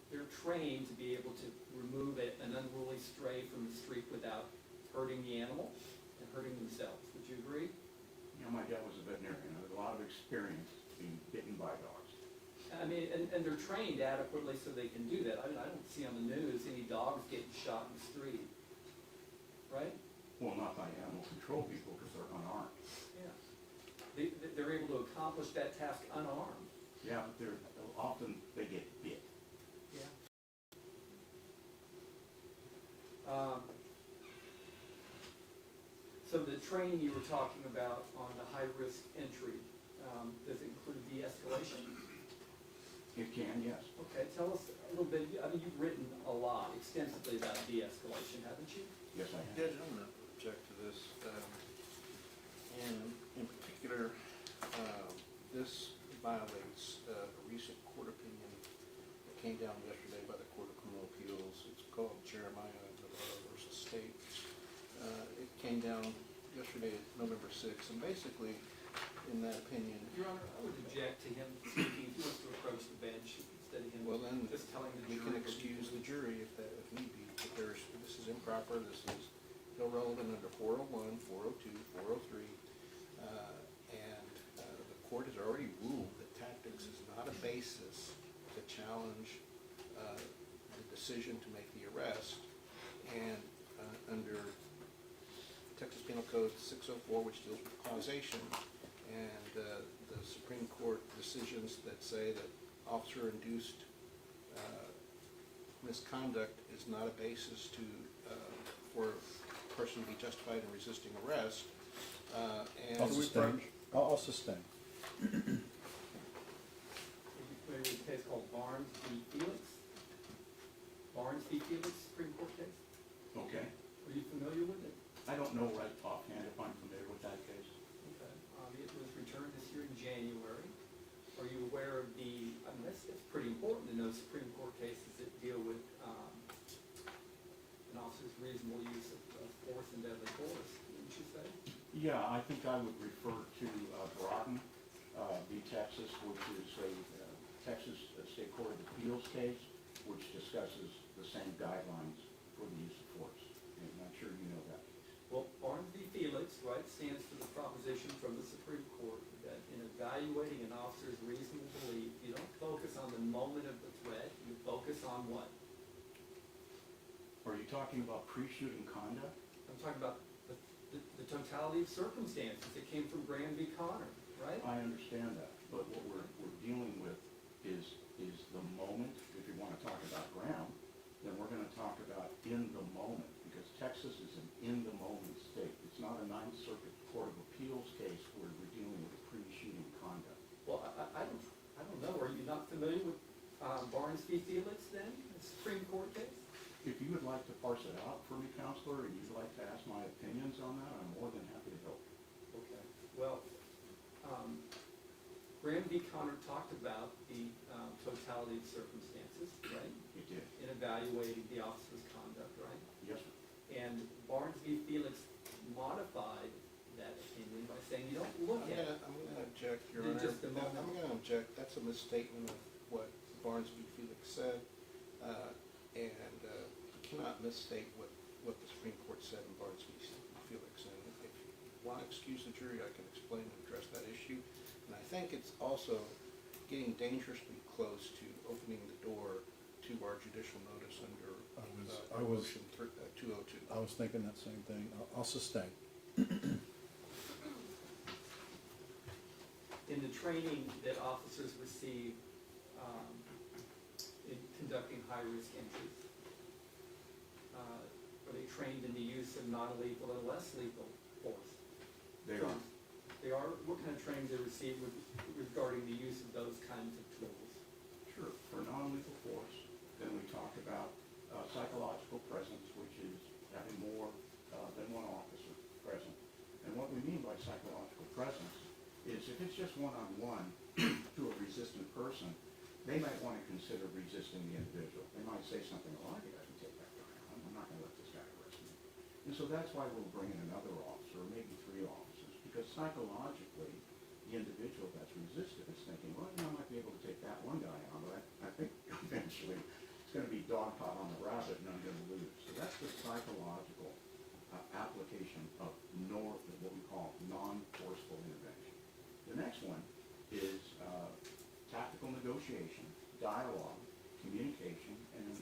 they're trained to be able to remove an unruly stray from the street without hurting the animal and hurting themselves. Would you agree? You know, my dad was a veterinarian, I had a lot of experience being bitten by dogs. I mean, and they're trained adequately so they can do that. I mean, I don't see on the news any dogs getting shot in the street, right? Well, not by animal control people, because they're unarmed. Yeah. They're able to accomplish that task unarmed. Yeah, but often they get bit. Yeah. So the training you were talking about on the high-risk entry, does it include de-escalation? It can, yes. Okay, tell us a little bit, I mean, you've written a lot extensively about de-escalation, haven't you? Yes, I have. Judge, I'm going to object to this. And in particular, this violates a recent court opinion that came down yesterday by the Court of Criminal Appeals. It's called Jeremiah Navarro versus State. It came down yesterday, November 6th, and basically, in that opinion, Your Honor, I would object to him speaking, he wants to approach the bench instead of him well then, just telling the we jury. can what he excuse the believes. jury if need be, but this is improper, this is irrelevant under 401, 402, 403, and the court has already ruled that tactics is not a basis to challenge the decision to make the arrest, and under Texas Penal Code 604, which deals with causation, and the Supreme Court decisions that say that officer-induced misconduct is not a basis for a person to be justified in resisting arrest. And I'll sustain. I'll sustain. Are you familiar with a case called Barnes v. Felix? Barnes v. Felix, Supreme Court case? Okay. Are you familiar with it? I don't know right offhand if I'm familiar with that case. Okay. It was returned this year in January. Are you aware of I mean, it's pretty important to know Supreme Court cases that deal with an officer's reasonable use of force and deadly force, wouldn't you say? Yeah, I think I would refer to Broughton v. Texas, which is a Texas State Court of Appeals case, which discusses the same guidelines for the use of force. And I'm sure you know that case. Well, Barnes v. Felix, right, stands for the proposition from the Supreme Court that in evaluating an officer's reasonable belief, you don't focus on the moment of the threat, you focus on what? Are you talking about pre-shooting conduct? I'm talking about the totality of circumstances that came from Graham v. Connor, right? I understand that, but what we're dealing with is the moment. If you want to talk about Graham, then we're going to talk about in the moment, because Texas is an in-the-moment state. It's not a Ninth Circuit Court of Appeals case where we're dealing with pre-shooting conduct. Well, I don't know. Are you not familiar with Barnes v. Felix then, the Supreme Court case? If you would like to parse it out for me, Counselor, and you'd like to ask my opinions on that, I'm more than happy to help. Okay. Well, Graham v. Connor talked about the totality of circumstances, right? It did. In evaluating the officer's conduct, right? Yes, sir. And Barnes v. Felix modified that opinion by saying you don't look at it. I'm going to object, Your In Honor. just a moment. I'm going to object. That's a misstatement of what Barnes v. Felix said, and you cannot misstate what the Supreme Court said in Barnes v. Felix. And if you want to excuse the jury, I can explain and address that issue. And I think it's also getting dangerously close to opening the door to our judicial notice under Motion 202. I was thinking that same thing. I'll sustain. In the training that officers receive in conducting high-risk entries, are they trained in the use of non-lethal and less lethal force? They are. They are? What kind of training do they receive regarding the use of those kinds of tools? Sure. For non-lethal force, then we talk about psychological presence, which is if it's just one-on-one to a resistant person, they might want to consider resisting the individual. They might say something, well, I think I can take that guy on. I'm not going to let this guy arrest me. And so that's why we'll bring in another officer, or maybe 3 officers, because psychologically, the individual that's resistant is thinking, well, I might be able to take that one guy on, but I think eventually it's going to be dogpile on the rabbit and I'm going to lose. So that's the psychological application of what we call non-forceful intervention. The next one is tactical negotiation, dialogue, communication, and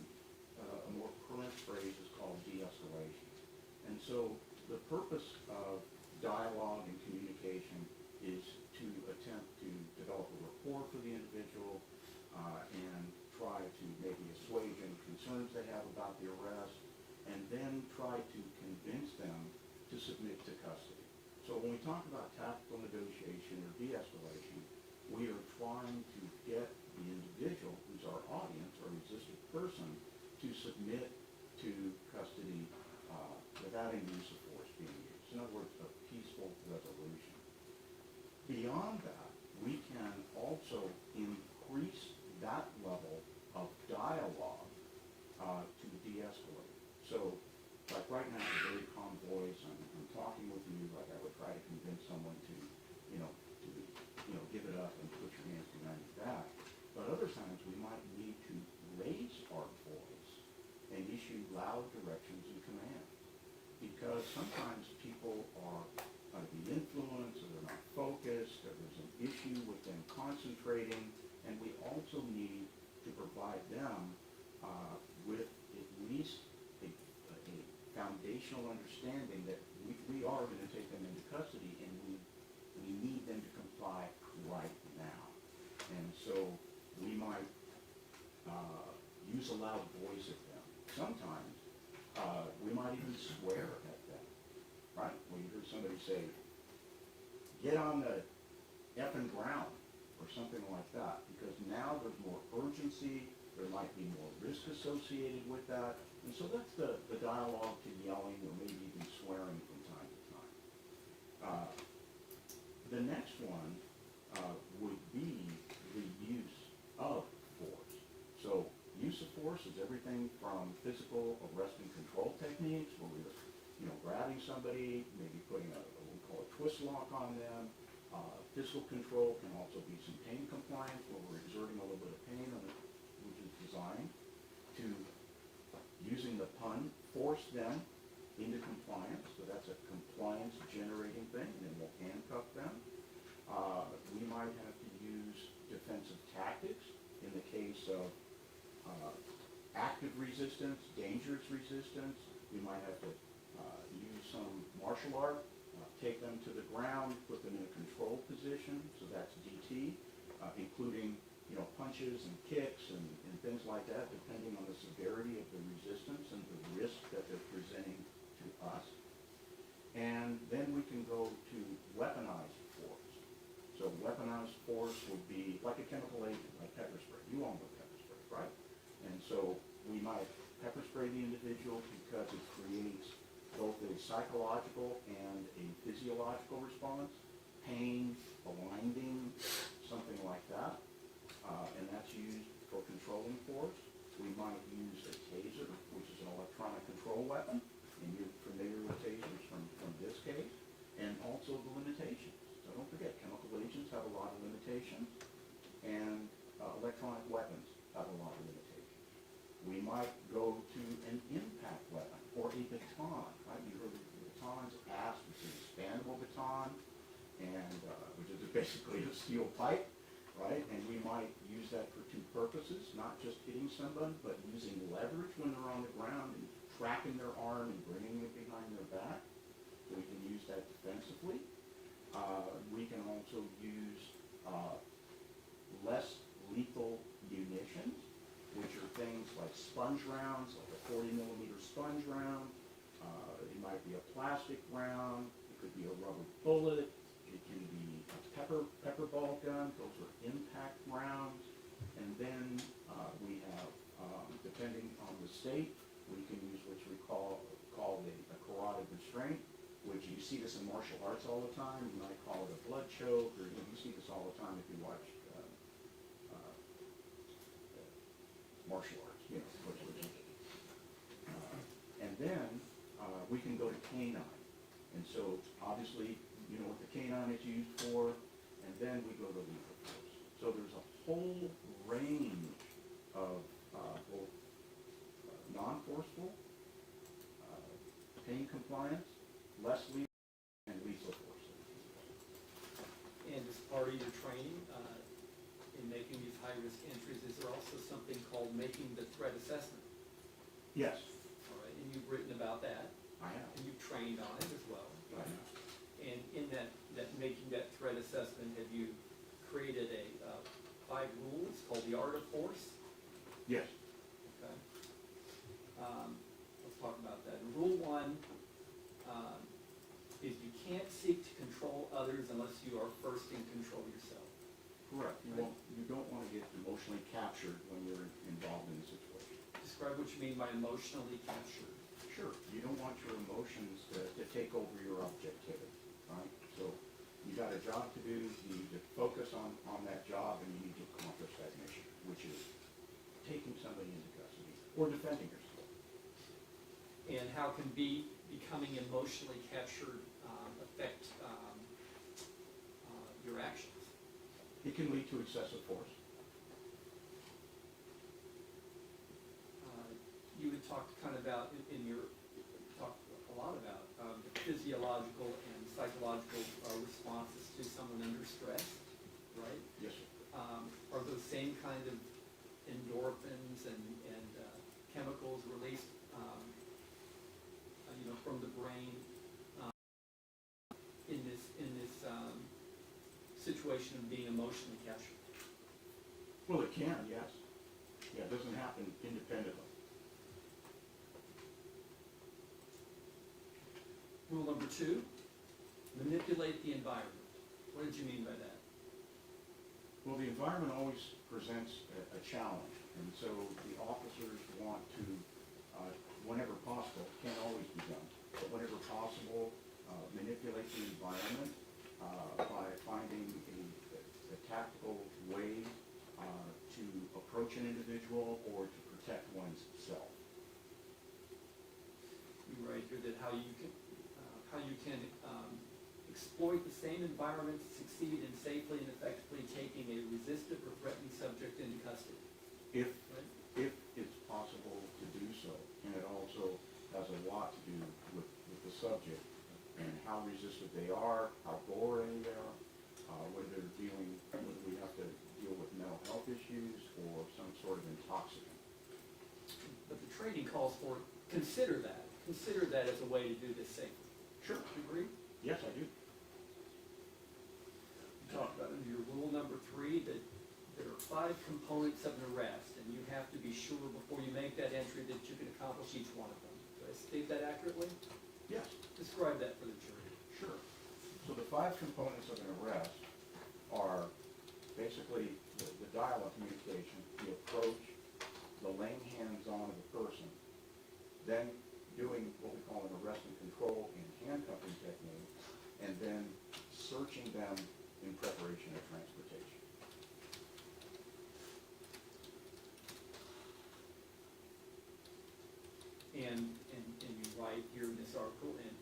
a more current phrase is called de-escalation. And so the purpose of dialogue and communication is to attempt to develop a rapport for the individual and try to maybe assuage any concerns they have about the arrest, and then try to convince them to submit to custody. So when we talk about tactical negotiation or de-escalation, we are trying to get the individual, who's our audience, our resistant person, to submit to custody without any use of force being used. In other words, a peaceful resolution. Beyond that, we can also increase that level of dialogue to de-escalate. So, like right now, in a very calm voice, I'm talking with you, like I would try to convince someone to give it up and put your hands behind your back. But other times, we might need to raise our voice and issue loud directions and commands. Because sometimes people are under the influence, or they're not focused, or there's an issue with them concentrating, and we also need to provide them with at least a foundational understanding that we are going to take them into custody, and we need them to comply right now. And so we might use a loud voice at them. Sometimes we might even swear at them, right? When you hear somebody say, get on the effing ground, or something like that, because now there's more urgency, there might be more risk associated with that, and so that's the dialogue to yelling, or maybe even swearing from time to time. The next one would be the use of force. So use of force is everything from physical arrest and control techniques, where we're grabbing somebody, maybe putting what we call a twist lock on them. Physical control can also be some pain compliance, where we're exerting a little bit of pain on it, which is designed to, using the pun, force them into compliance. So that's a compliance generating thing, and then we'll handcuff them. We might have to use defensive tactics in the case of active resistance, dangerous resistance. We might have to use some martial art, take them to the ground, put them in a controlled position, so that's DT, including punches and kicks and things like that, depending on the severity of the resistance and the risk that they're presenting to us. And then we can go to weaponized force. So weaponized force would be like a chemical agent, like pepper spray. You all know pepper spray, right? And so we might pepper spray the individual because it creates both a psychological and a physiological response, pain, blinding, something like that, and that's used for controlling force. We might use a taser, which is an electronic control weapon, and you're familiar with tasers from this case, and also the limitations. So don't forget, chemical agents have a lot of limitations, and electronic weapons have a lot of limitations. We might go to an impact weapon, or a baton, right? You heard of batons, ASP, which is an expandable baton, and which is basically a steel pipe, right? And we might use that for 2 purposes, not just hitting someone, but using leverage when they're on the ground and trapping their arm and bringing it behind their back. So we can use that defensively. We can also use less lethal munitions, which are things like sponge rounds, like a 40-millimeter sponge round. It might be a plastic round. It could be a rubber bullet. It can be a pepper ball gun. Those are impact rounds. And then we have, depending on the state, we can use what we call a carotid restraint, which you see this in martial arts all the time. You might call it a blood choke, or you see this all the time if you watch martial arts, and then we can go to canine. And so obviously, you know what the canine is used for, and then we go to lethal force. So there's a whole range of both non-forceful, pain compliance, less lethal, and lethal force. And as part of your training, in making these high-risk entries, is there also something called making the threat assessment? Yes, All right, and you've written about that, I have. and you've trained on it as well. I have. And in that making that threat assessment, have you created a 5 rules called the art of force? Yes. Okay. Let's talk about that. Rule 1 is you can't seek to control others unless you are first in control yourself. Correct. You don't want to get emotionally captured when you're involved in a situation. Describe what you mean by emotionally captured. Sure. You don't want your emotions to take over your objectivity, right? So you got a job to do, you need to focus on that job, and you need to accomplish that mission, which is taking somebody into custody or defending yourself. And how can becoming emotionally captured affect your actions? It can lead to excessive force. You had talked kind of about talked a lot about the physiological and psychological responses to someone under stress, right? Yes, sir. Are those same kind of endorphins and chemicals released, from the brain in this situation of being emotionally captured? Well, it can, yes. Yeah, it doesn't happen independently. Rule number 2, manipulate the environment. What did you mean by that? Well, the environment always presents a challenge, and so the officers want to, whenever possible, can't always be done, but whenever possible, manipulate the environment by finding a tactical way to approach an individual or to protect one's self. You write here that how you can exploit the same environment to succeed in safely and effectively taking a resistive or threatening subject into custody. If Right? it's possible to do so, and it also has a lot to do with the subject and how resistant they are, how boring they are, whether we have to deal with mental health issues or some sort of intoxicant. But the training calls for consider that as a way to do this safely. Sure. Do you agree? Yes, I do. You talked about under your rule number 3 that there are 5 components of an arrest, and you have to be sure before you make that entry that you can accomplish each one of them. Did I state that accurately? Yes. Describe that for the jury. Sure. So the 5 components of an arrest are basically the dialogue communication, the approach, the laying hands on of the person, then doing what we call an arrest and control and handcuffing technique, and then searching them in preparation of transportation. And you write here in this article, and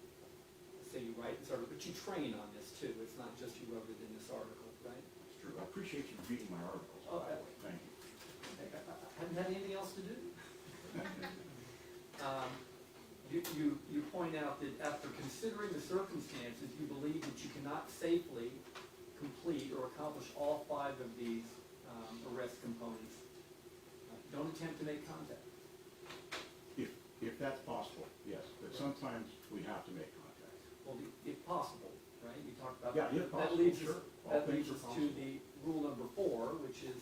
say you write this article, but you train on this too. It's not just you wrote it in this article, right? That's true. I appreciate you reading my articles, Oh, by the way. Thank you. I haven't had anything else to do. You point out that after considering the circumstances, you believe that you cannot safely complete or accomplish all 5 of these arrest components. Don't attempt to make contact. If that's possible, yes, but sometimes we have to make contact. Well, if possible, right? You talked about Yeah, if that possible, leads us, sure. All that things leads are us to possible. the rule number 4, which is,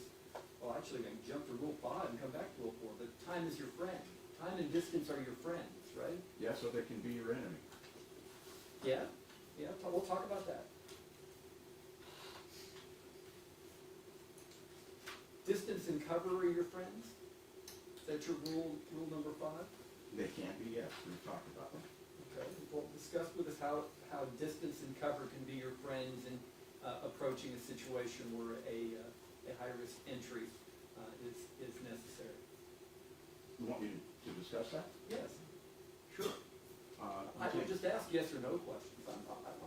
well, actually, I can jump to rule 5 and come back to rule 4, but time is your friend. Time and distance are your friends, right? Yeah, so they can be your enemy. Yeah, we'll talk about that. Distance and cover are your friends? Is that your rule number 5? They can be, yes, we've talked about them. Okay, well, discuss with us how distance and cover can be your friends in approaching a situation where a high-risk entry is necessary. You want me to discuss that? Yes. Sure. I will just ask yes or no questions.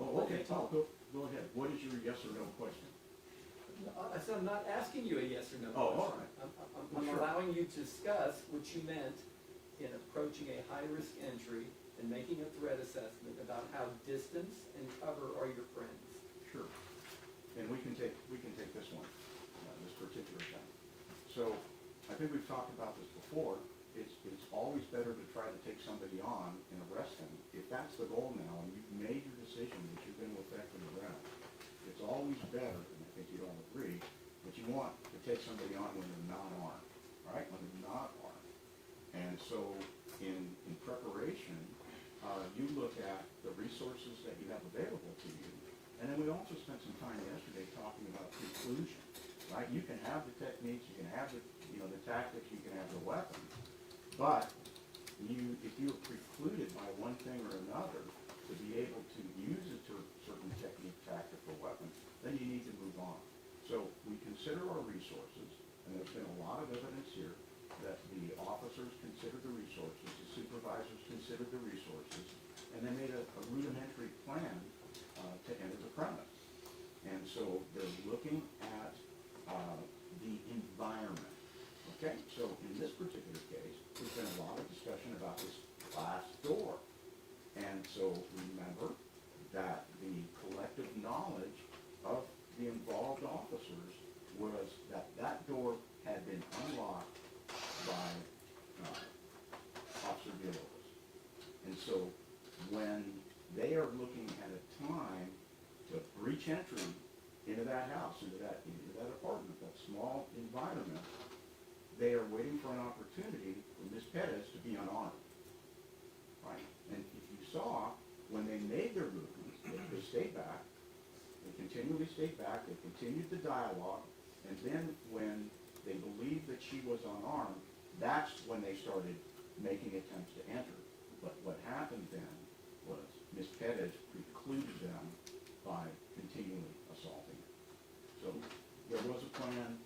Oh, okay, go ahead. What is your yes or no question? I said I'm not asking you a yes or no Oh, question. all right. I'm Sure. allowing you to discuss what you meant in approaching a high-risk entry and making a threat assessment about how distance and cover are your friends. Sure. And we can take this one, this particular thing. So, I think we've talked about this before. It's always better to try to take somebody on and arrest them. If that's the goal now, and you've made your decision that you're going to effect an arrest, it's always better, and I think you'd all agree, that you want to take somebody on when they're not armed, right? When they're not armed. And so, in preparation, you look at the resources that you have available to you, and then we also spent some time yesterday talking about preclusion, right? You can have the techniques, you can have the tactics, you can have the weapons, but if you're precluded by one thing or another to be able to use a certain technique, tactic, or weapon, then you need to move on. So we consider our resources, and there's been a lot of evidence here that the officers considered the resources, the supervisors considered the resources, and they made a rudimentary plan to enter the premise. And so they're looking at the environment. Okay, so in this particular case, there's been a lot of discussion about this glass door. And so remember that the collective knowledge of the involved officers was that that door had been unlocked by Officer Villalobos. And so when they are looking at a time to breach entry into that house, into that apartment, that small environment, they are waiting for an opportunity for Ms. Perez to be unarmed. Right? And if you saw, when they made their movements, they stayed back, they continually stayed back, they continued the dialogue, and then when they believed that she was unarmed, that's when they started making attempts to enter. But what happened then was Ms. Perez precluded them by continually assaulting her. So there was a plan,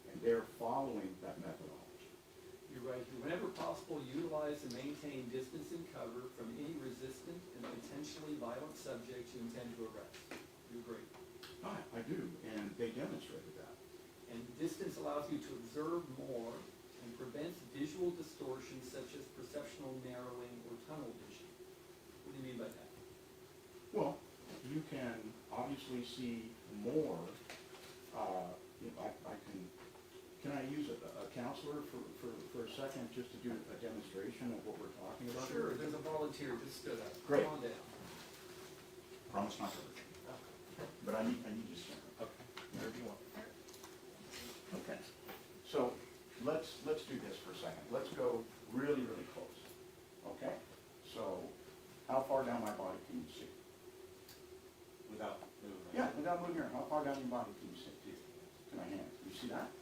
and they're following that methodology. You're right. Whenever possible, utilize and maintain distance and cover from any resistant and potentially violent subject you intend to arrest. You agree? I do, and they demonstrated that. And distance allows you to observe more and prevents visual distortion such as perceptual narrowing or tunnel vision. What do you mean by that? Well, you can obviously see more. Can I use a counselor for a second just to do a demonstration of what we're talking about? Sure, there's a volunteer just stood up. Great. Come on down. Promise not to hurt you. But I need you to stand. Okay, wherever you want. Okay. So let's do this for a second. Let's go really, really close. Okay? So how far down my body can you see? Without moving. Yeah, without moving your, how far down your body can you see? To my hands. You see that?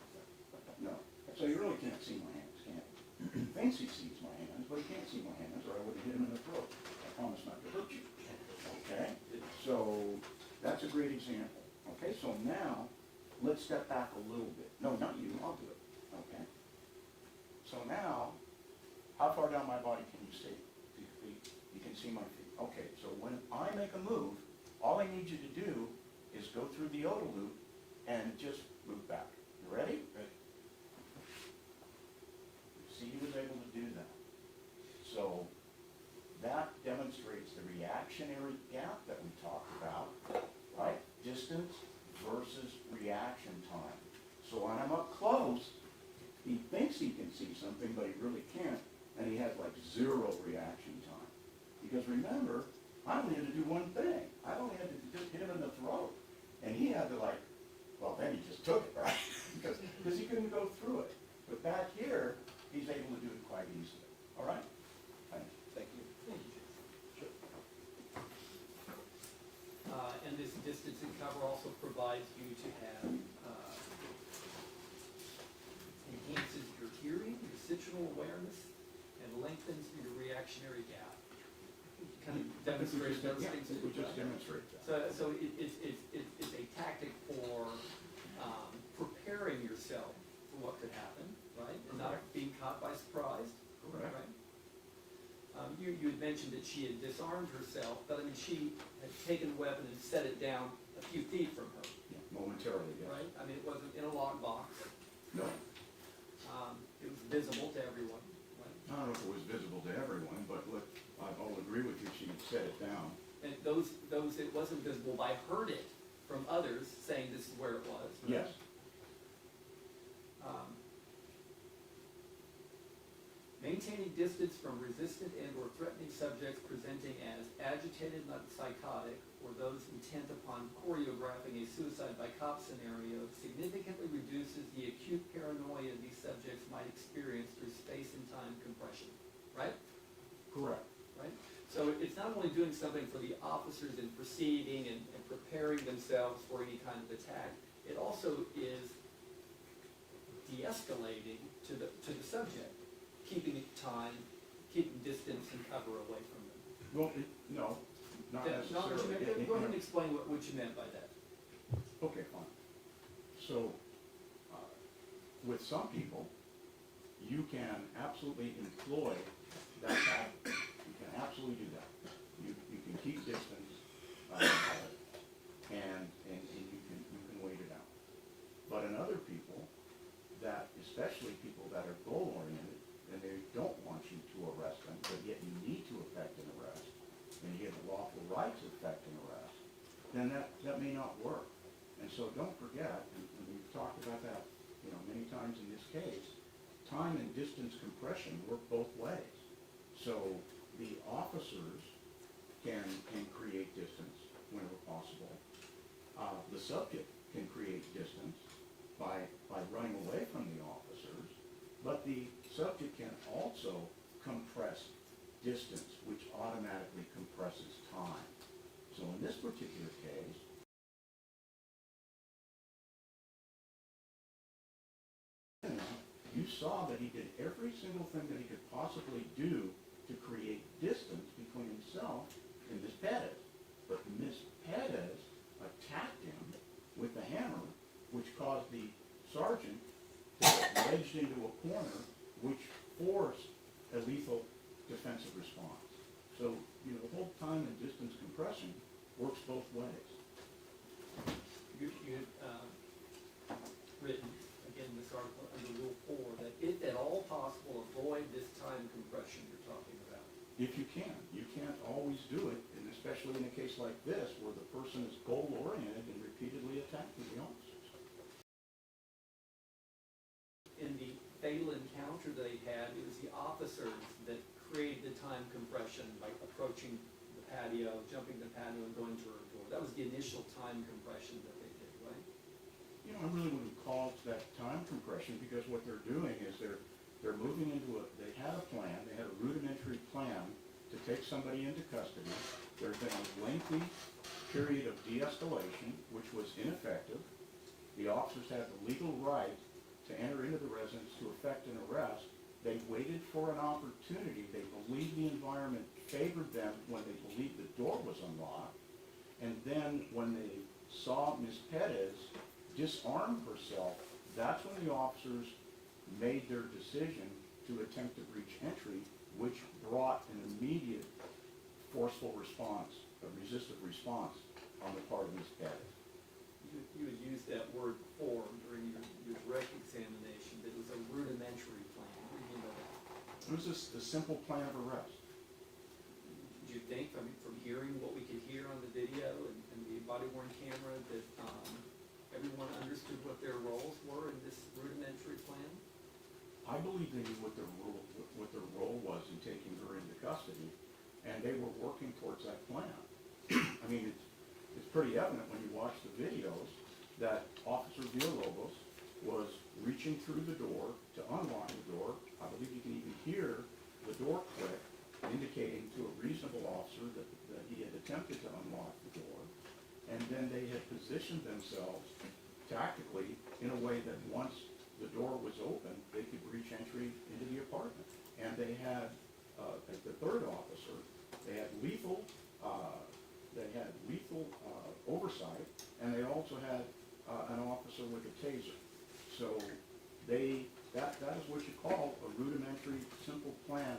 No. So you really can't see my hands, can you? Thinks he sees my hands, but he can't see my hands, or I would have hit him in the throat. I promise not to hurt you. Okay? So that's a great example. Okay, so now let's step back a little bit. No, not you, I'll do it. Okay? So now, how far down my body can you see? You can see my feet. Okay, so when I make a move, all I need you to do is go through the OTA loop and just move back. You ready? Ready. See, he was able to do that. So that demonstrates the reactionary gap that we talked about, right? Distance versus reaction time. So when I'm up close, he thinks he can see something, but he really can't, and he has like 0 reaction time. Because remember, I only had to do one thing. I only had to just hit him in the throat. And he had to well, then he just took it, right? because he couldn't go through it. But back here, he's able to do it quite easily. All right? Thank you. Thank you. Thank you, Jason. And this distance and cover also provides you to have, enhances your hearing, your situational awareness, and lengthens your reactionary gap. Kind of demonstrated those Yeah, things. we just demonstrated that. So it's a tactic for preparing yourself for what could happen, right? And not being caught by surprise. Correct. Right? You had mentioned that she had disarmed herself, but I mean, she had taken the weapon and set it down a few feet from her, Yeah, momentarily, yes. right? I mean, it wasn't in a lockbox. No, It was visible to everyone, right? I don't know if it was visible to everyone, but look, I'll agree with you, she set it down. And those, it wasn't visible, but I heard it from others saying this is where it was. right? Yes, Maintaining distance from resistant and/or threatening subjects presenting as agitated, not psychotic, or those intent upon choreographing a suicide by cop scenario significantly reduces the acute paranoia these subjects might experience through space and time compression, right? correct. Right? So it's not only doing something for the officers in proceeding and preparing themselves for any kind of attack, it also is de-escalating to the subject, keeping time, keeping distance and cover away from them. Well, no, not That's not what you necessarily. meant. Go ahead and explain what you meant by that. Okay, fine. So, with some people, you can absolutely employ that tactic. You can absolutely do that. You can keep distance, and you can wait it out. But in other people, that, especially people that are goal-oriented, and they don't want you to arrest them, but yet you need to effect an arrest, and you have the lawful right to effect an arrest, then that may not work. And so don't forget, and we've talked about that, many times in this case, time and distance compression work both ways. So the officers can create distance whenever possible. The subject can create distance by running away from the officers, but the subject can also compress distance, which automatically compresses time. So in this particular case, you saw that he did every single thing that he could possibly do to create distance between himself and Ms. Perez. But Ms. Perez attacked him with the hammer, which caused the sergeant to get wedged into a corner, which forced a lethal defensive response. So, the whole time and distance compression works both ways. You written, again, in this article under Rule 4, that if at all possible, avoid this time compression you're talking about. If you can. You can't always do it, and especially in a case like this, where the person is goal-oriented and repeatedly attacking the officers. In the fatal encounter they had, it was the officers that created the time compression by approaching the patio, jumping the patio and going to her door. That was the initial time compression that they did, right? I really wouldn't call it that time compression, because what they're doing is they're moving into they had a plan, they had a rudimentary plan to take somebody into custody. There's been a lengthy period of de-escalation, which was ineffective. The officers had the legal right to enter into the residence to effect an arrest. They waited for an opportunity. They believed the environment favored them when they believed the door was unlocked. And then when they saw Ms. Perez disarm herself, that's when the officers made their decision to attempt to breach entry, which brought an immediate forceful response, a resistive response on the part of Ms. Perez. You had used that word before during your direct examination, that it was a rudimentary plan. What do you mean by that? It was just a simple plan of arrest. Did you think, from hearing what we could hear on the video and the body-worn camera, that everyone understood what their roles were in this rudimentary plan? I believe they knew what their role was in taking her into custody, and they were working towards that plan. I mean, it's pretty evident when you watch the videos that Officer Villalobos was reaching through the door to unlock the door. I believe you can even hear the door click, indicating to a reasonable officer that he had attempted to unlock the door. And then they had positioned themselves tactically in a way that once the door was open, they could breach entry into the apartment. And they had, the third officer, they had lethal They had lethal oversight, and they also had an officer with a taser. So that is what you call a rudimentary, simple plan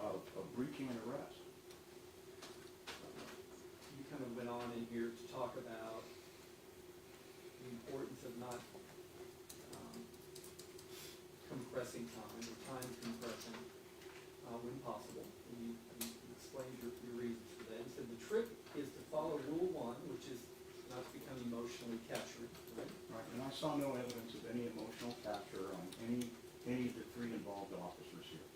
of breaching an arrest. You kind of went on in here to talk about the importance of not compressing time, or time compression, when possible. And you explained your reasons for that. You said the trick is to follow rule one, which is not to become emotionally captured, right? Right, and I saw no evidence of any emotional capture on any of the three involved officers here.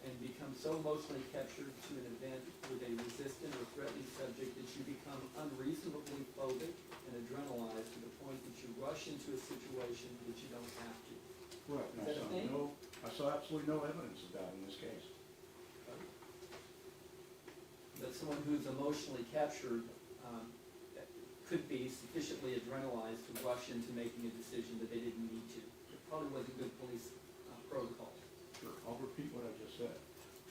And become so emotionally captured to an event with a resistant or threatening subject that you become unreasonably phobic and adrenalized to the point that you rush into a situation that you don't have to. Right. Is that a thing? I saw absolutely no evidence of that in this case. That someone who's emotionally captured could be sufficiently adrenalized to rush into making a decision that they didn't need to. It probably wasn't good police protocol. Sure, I'll repeat what I just said.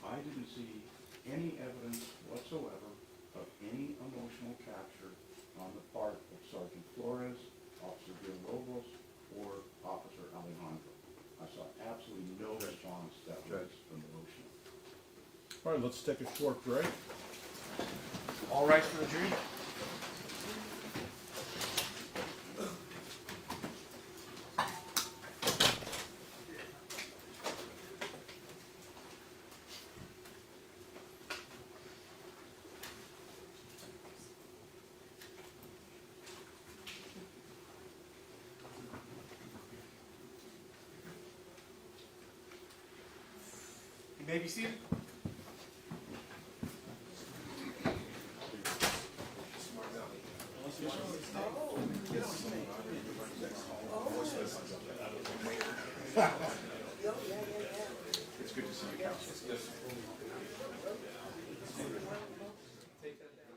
I didn't see any evidence whatsoever of any emotional capture on the part of Sergeant Flores, Officer Villalobos, or Officer Alejandro. I saw absolutely no response that was emotional. All right, let's take a short break. All rise for the jury. You may be seated. It's good to see you, Counsel. Take that down.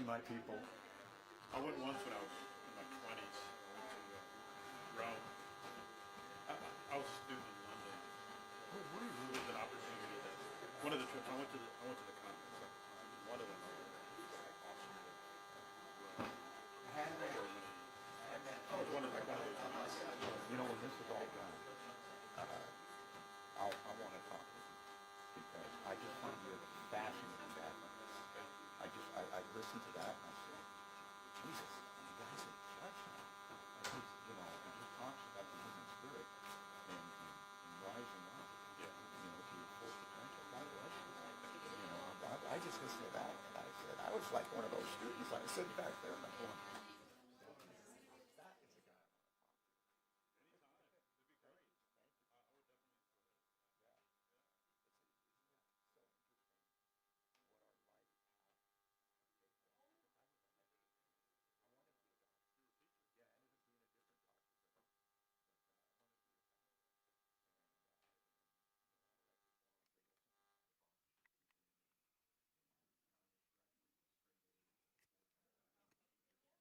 my people. I went once when I was in my 20s. I went to Rome. I was a student in London. It was an opportunity that one of the trips I went to the conference. One of them. I was one of those. You know, when this is all done, I want to talk to you because I just find you a fascinating background. I listened to that and I said, Jesus, the guy's a judge now. And he's, you know, he just talks about the human spirit and rising up, you know, to your full potential. God bless you. You know, I just listened to that and I said, I was like one of those students. I was sitting back there and I'm going, that is a guy. Anytime. It'd be great. I would definitely enjoy it. Yeah. Isn't it so interesting what our life path takes us? Because I was a high school teacher. I wanted to be a doctor. You were a teacher. Yeah, I ended up being a different doctor, but I wanted to be a doctor. And you know, I like to go and they listen to some talks and undergraduates and straight A's and 4.0 GPAs.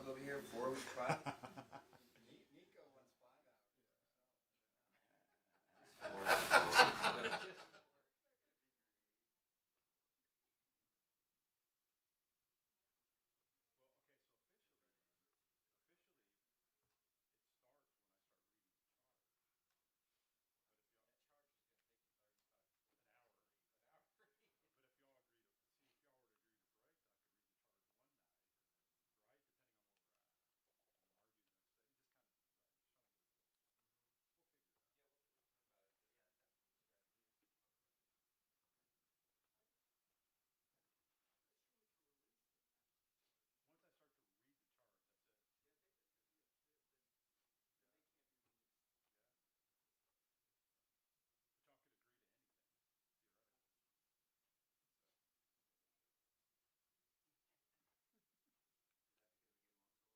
over here, 4 weeks trial. Nico wants 5 hours. Well, okay, so officially, it starts when I start reading the charge. But if y'all, That charge is gonna take you 35, an hour, but if y'all agree to, see, if y'all were to agree to break, then I could read the charge one night, and then, right, depending on where we're at, and then argue the next day, just kind of, just trying to get it close. We'll figure it out.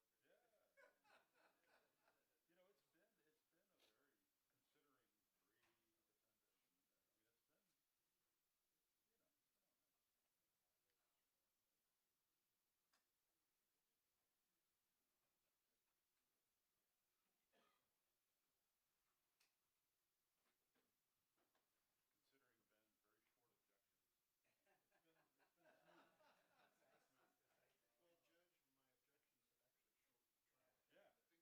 Yeah, we can talk about it, but yeah, that's the strategy. I'm not sure we can release the text charges. Once I start to read the charge, that's it. Yeah, then they can't be released. Yeah. But y'all could agree to anything, theoretically. So, Is that because we get along so well, Judge? yeah. It's been a very, considering 3 defendants, and I mean, it's been, it's been all right. Considering Ben very short objections, it's been smooth. Smooth. Well, Judge, my objections have actually shortened the trial. Yeah. To think about it. Yeah, no, you're right. That's true. So could you give the time back? The, Judge, I can't tell you enough how amazing she is. So doing this so well taught. Excellent. You doing good, Herminia? You're on it? I'm on it, Judge. I'm always on it until Nico gets up. You're doing great. Then he makes me sprint. I had another bad password incident happen. Oh, really? But what I did is I played with that first letter. Uh-huh. I did the capitalize it and then it worked out. Okay. So it worked out. Okay. Is there any way we could do like a direct? This internet is just crazy. You know what? I was going to tell you that, but I mean, I was going to talk to you about that, after we got to a breaking point. You gonna Maybe do? if we can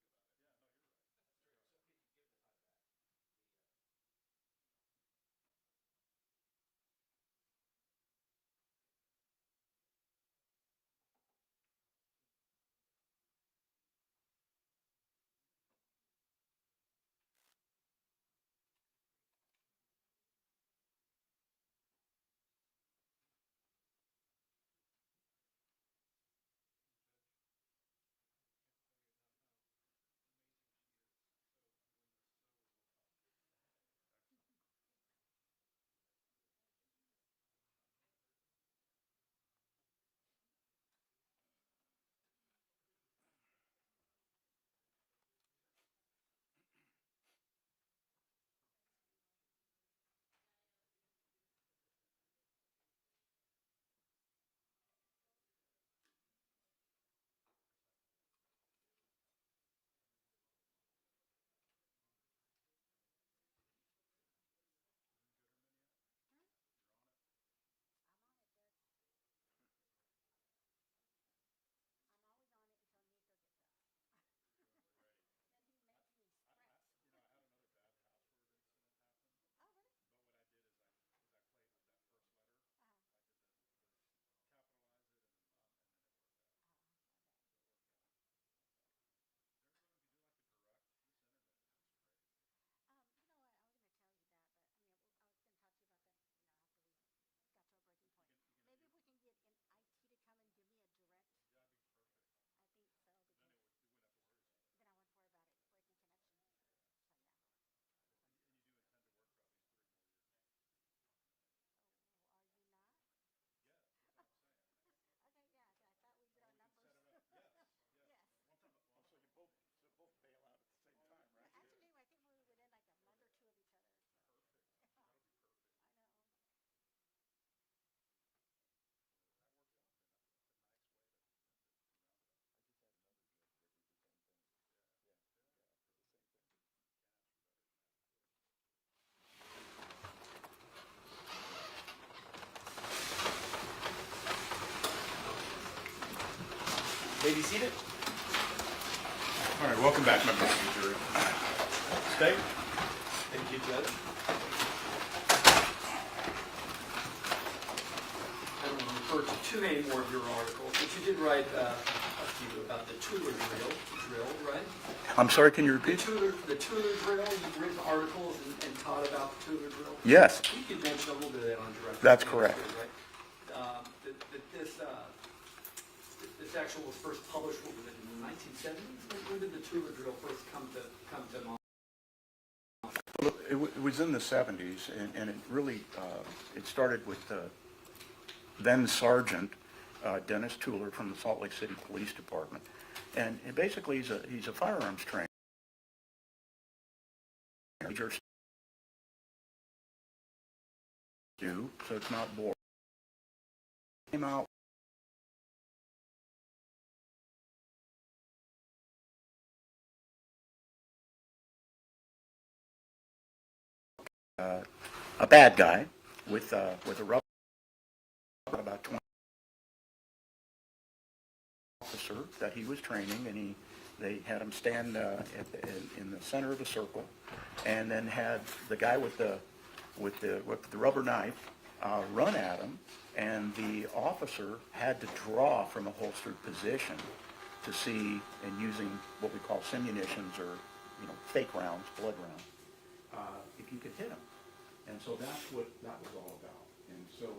get an IT to come and give me a direct. Yeah, that'd be perfect. I think so, Then because you wouldn't have to worry about it. then I won't worry about it breaking connection. So yeah. And you do intend to work for at least 3 more years. Oh, are you not? Yes, that's what I'm saying. Okay, yeah. I thought we did Or our we could numbers. set it up. Yes, yes. Yes. Well, I'm talking about, Oh, so you both bail out at the same time, right? Actually, I think we were within like a month or 2 of each other. So. perfect. That'll be perfect. I know. That works out then. That's a nice way to round it up. I just had another judge that did the same thing. Yeah. Yeah, did the same thing. Can't ask for better than that. May be seated. All right, welcome back, members of the jury. Stay. Thank you, Judge. I don't want to refer to too many more of your articles, but you did write a few about the Tuller drill, right? I'm sorry, can you The repeat? Tuller drill, you've written articles and taught about the Tuller drill? Yes, You could mention a little bit of that on direct. That's correct. Right? This actual was first published, what was it, in the 1970s? When did the Tuller drill first come to mind? It was in the 70s, and it really, it started with then Sergeant Dennis Tuller from the Salt Lake City Police Department. And basically, he's a firearms trainer. So it's not boring. Came out a bad guy with a rubber, about 20 officer that he was training, and they had him stand in the center of the circle, and then had the guy with the rubber knife run at him, and the officer had to draw from a holstered position to see, and using what we call simunitions, or fake rounds, blood rounds, if you could hit him. And so that's what that was all about. And so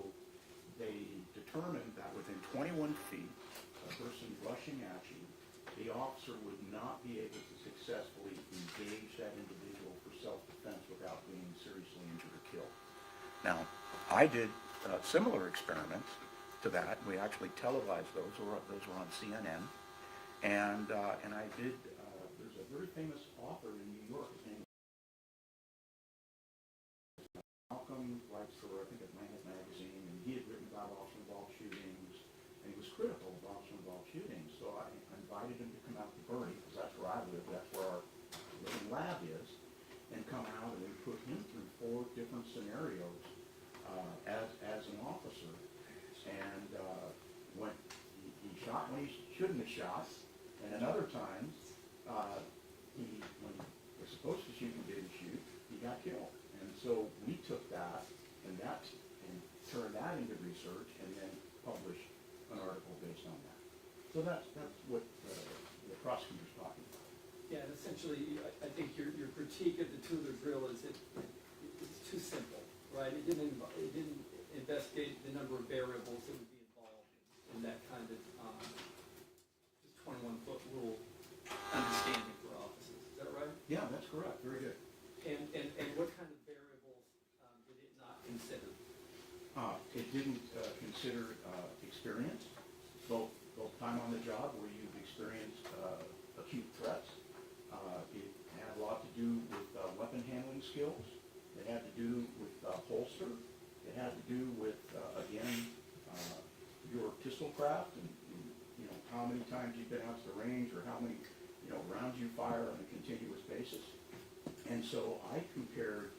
they determined that within 21 feet, a person rushing at you, the officer would not be able to successfully engage that individual for self-defense without being seriously injured or killed. Now, I did similar experiments to that. We actually televised those. Those were on CNN. And I did, there's a very famous author in New York named Malcolm, writes for, I think, Atlantic Magazine, and he had written about officer-involved shootings, and he was critical of officer-involved shootings. So I invited him to come out to Bernie, because that's where I live, that's where our living lab is, and come out, and we put him through 4 different scenarios as an officer. And when he shot when he shouldn't have shot, and at other times, when he was supposed to shoot and didn't shoot, he got killed. And so we took that and turned that into research, and then published an article based on that. So that's what the prosecutor's talking about. Yeah, and essentially, I think your critique of the Tudor drill is it's too simple, right? It didn't investigate the number of variables that would be involved in that kind of just 21-foot rule understanding for officers. Is that right? Yeah, that's correct. Very good. And what kind of variables did it not consider? It didn't consider experience, both time on the job where you've experienced acute threats. It had a lot to do with weapon handling skills. It had to do with holster. It had to do with, again, your pistol craft, and how many times you've been out to the range, or how many rounds you fire on a continuous basis. And so I compared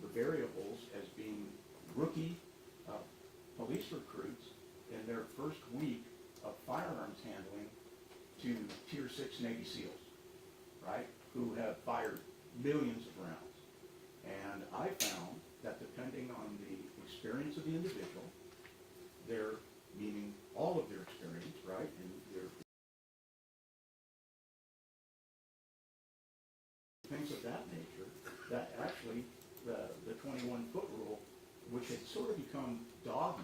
the variables as being rookie police recruits in their first week of firearms handling to Tier 6 Navy SEALs, right, who have fired millions of rounds. And I found that depending on the experience of the individual, meaning all of their experience, right, and their things of that nature, that actually the 21-foot rule, which had sort of become dogma.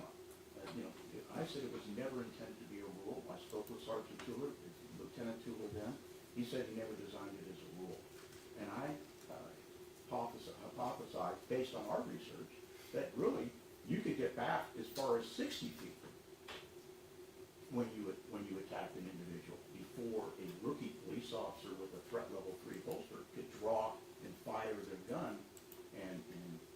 I said it was never intended to be a rule. I spoke with Sergeant Tuller, Lieutenant Tuller then. He said he never designed it as a rule. And I hypothesized, based on our research, that really you could get back as far as 60 feet when you attacked an individual before a rookie police officer with a threat level 3 holster could draw and fire their gun and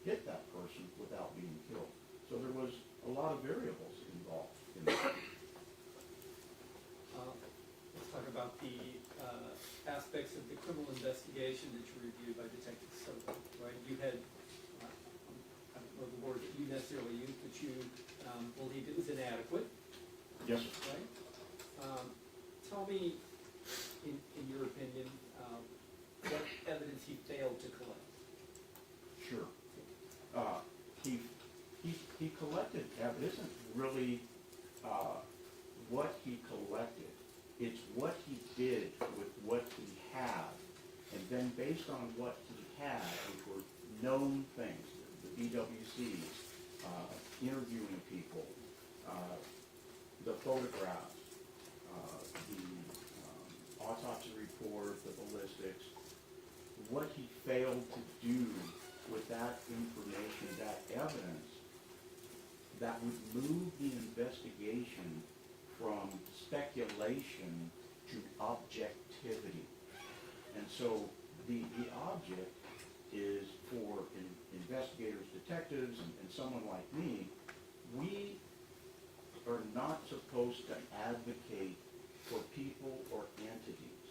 hit that person without being killed. So there was a lot of variables involved in that. Let's talk about the aspects of the criminal investigation that you reviewed by Detective Soto, right? You had, I don't know the word that you necessarily used, but you believed it was inadequate. Yes, sir. Right? Tell me, in your opinion, what evidence he failed to collect. Sure. He collected evidence. It isn't really what he collected. It's what he did with what he had. And then based on what he had, which were known things, the BWCs, interviewing people, the photographs, the autopsy report, the ballistics, what he failed to do with that information, that evidence, that would move the investigation from speculation to objectivity. And so the object is for investigators, detectives, and someone like me, we are not supposed to advocate for people or entities.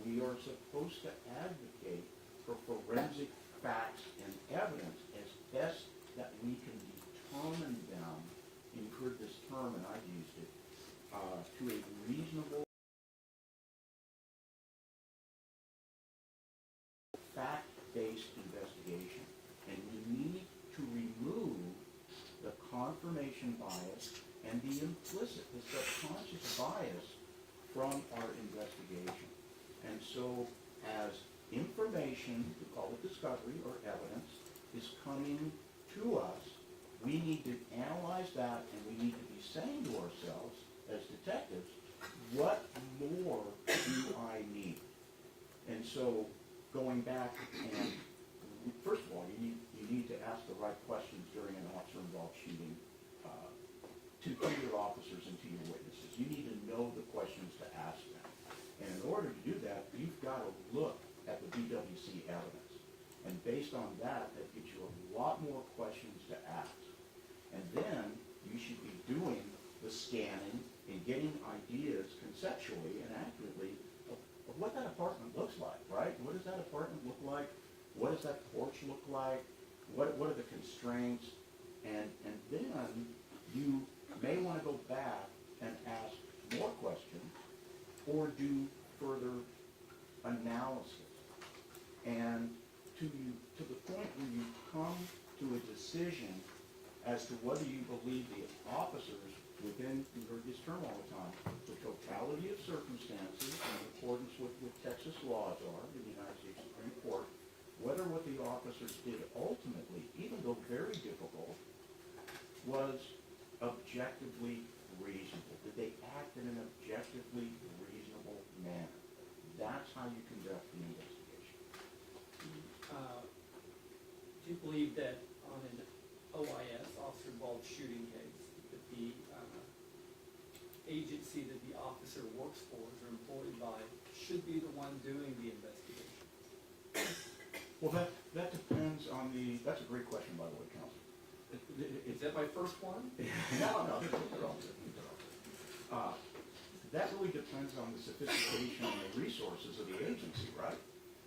We are supposed to advocate for forensic facts and evidence as best that we can determine them, and you've heard this term and I've used it, to a reasonable fact-based investigation. And we need to remove the confirmation bias and the implicit, the subconscious bias from our investigation. And so as information, we call it discovery or evidence, is coming to us, we need to analyze that, and we need to be saying to ourselves as detectives, what more do I need? And so going back, and first of all, you need to ask the right questions during an officer-involved shooting to your officers and to your witnesses. You need to know the questions to ask them. And in order to do that, you've got to look at the BWC evidence. And based on that, that gives you a lot more questions to ask. And then you should be doing the scanning and getting ideas conceptually and accurately of what that apartment looks like, right? What does that apartment look like? What does that porch look like? What are the constraints? And then you may want to go back and ask more questions or do further analysis. And to the point where you come to a decision as to whether you believe the officers within, you heard this term all the time, the totality of circumstances in accordance with what Texas laws are in the United States Supreme Court, whether what the officers did ultimately, even though very difficult, was objectively reasonable. Did they act in an objectively reasonable manner? That's how you conduct the investigation. Do you believe that on an OIS, officer-involved shooting case, that the agency that the officer works for or employed by should be the one doing the investigation? Well, that depends on the, that's a great question, by the way, Counsel. Is that my first one? No, they're all good. That really depends on the sophistication and the resources of the agency, right?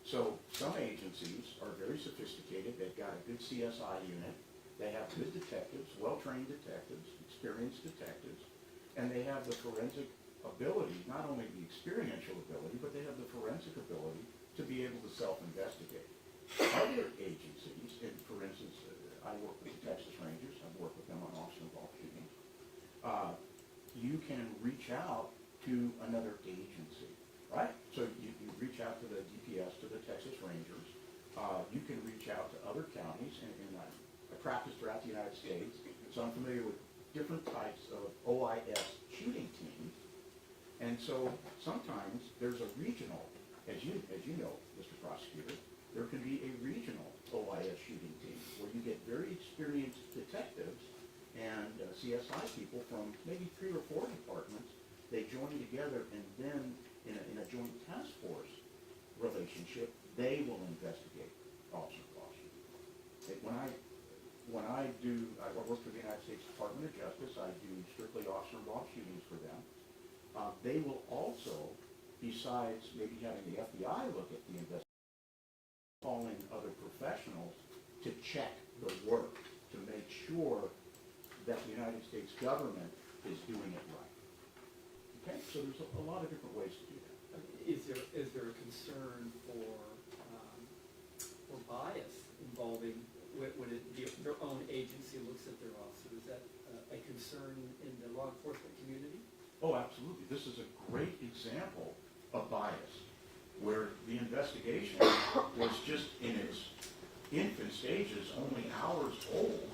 So some agencies are very sophisticated. They've got a good CSI unit. They have good detectives, well-trained detectives, experienced detectives, and they have the forensic ability, not only the experiential ability, but they have the forensic ability to be able to self-investigate. Other agencies, and for instance, I work with the Texas Rangers. I've worked with them on officer-involved shootings. You can reach out to another agency, right? So you reach out to the DPS, to the Texas Rangers. You can reach out to other counties, and I practice throughout the United States, so I'm familiar with different types of OIS shooting teams. And so sometimes there's a regional, as you know, Mr. Prosecutor, there can be a regional OIS shooting team where you get very experienced detectives and CSI people from maybe 3 or 4 departments. They join together, and then in a joint task force relationship, they will investigate officer-involved shootings. When I work for the United States Department of Justice. I do strictly officer-involved shootings for them. They will also, besides maybe having the FBI look at the investigation, calling other professionals to check the work, to make sure that the United States government is doing it right. Okay, so there's a lot of different ways to do that. Is there a concern for bias involving when their own agency looks at their officer? Is that a concern in the law enforcement community? Oh, absolutely. This is a great example of bias, where the investigation was just in its infant stages, only hours old,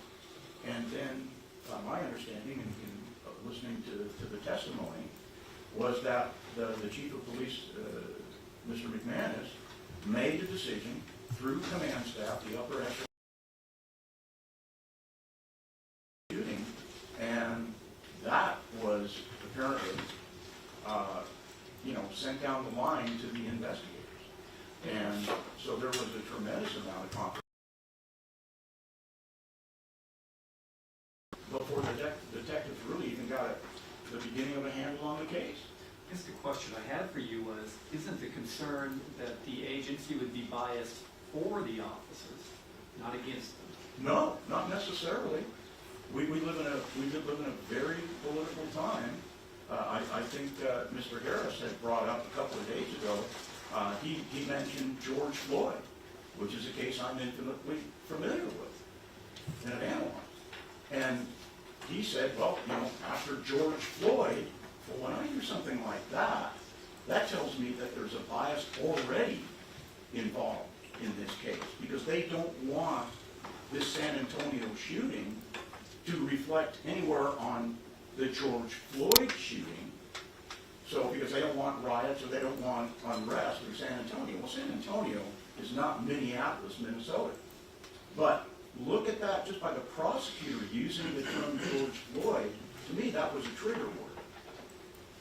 and then my understanding in listening to the testimony was that the chief of police, Mr. McManus, made the decision through command staff, the upper echelon shooting, and that was apparently sent down the line to the investigators. And so there was a tremendous amount of conflict before the detectives really even got the beginning of a handle on the case. I guess the question I had for you was, isn't the concern that the agency would be biased for the officers, not against them. No, not necessarily. We live in a very political time. I think Mr. Harris had brought up a couple of days ago, he mentioned George Floyd, which is a case I'm intimately familiar with and have analyzed. And he said, well, after George Floyd, well, when I hear something like that, that tells me that there's a bias already involved in this case, because they don't want this San Antonio shooting to reflect anywhere on the George Floyd shooting. So, because they don't want riots or they don't want unrest in San Antonio. Well, San Antonio is not Minneapolis, Minnesota. But look at that just by the prosecutor using the term George Floyd. To me, that was a trigger word.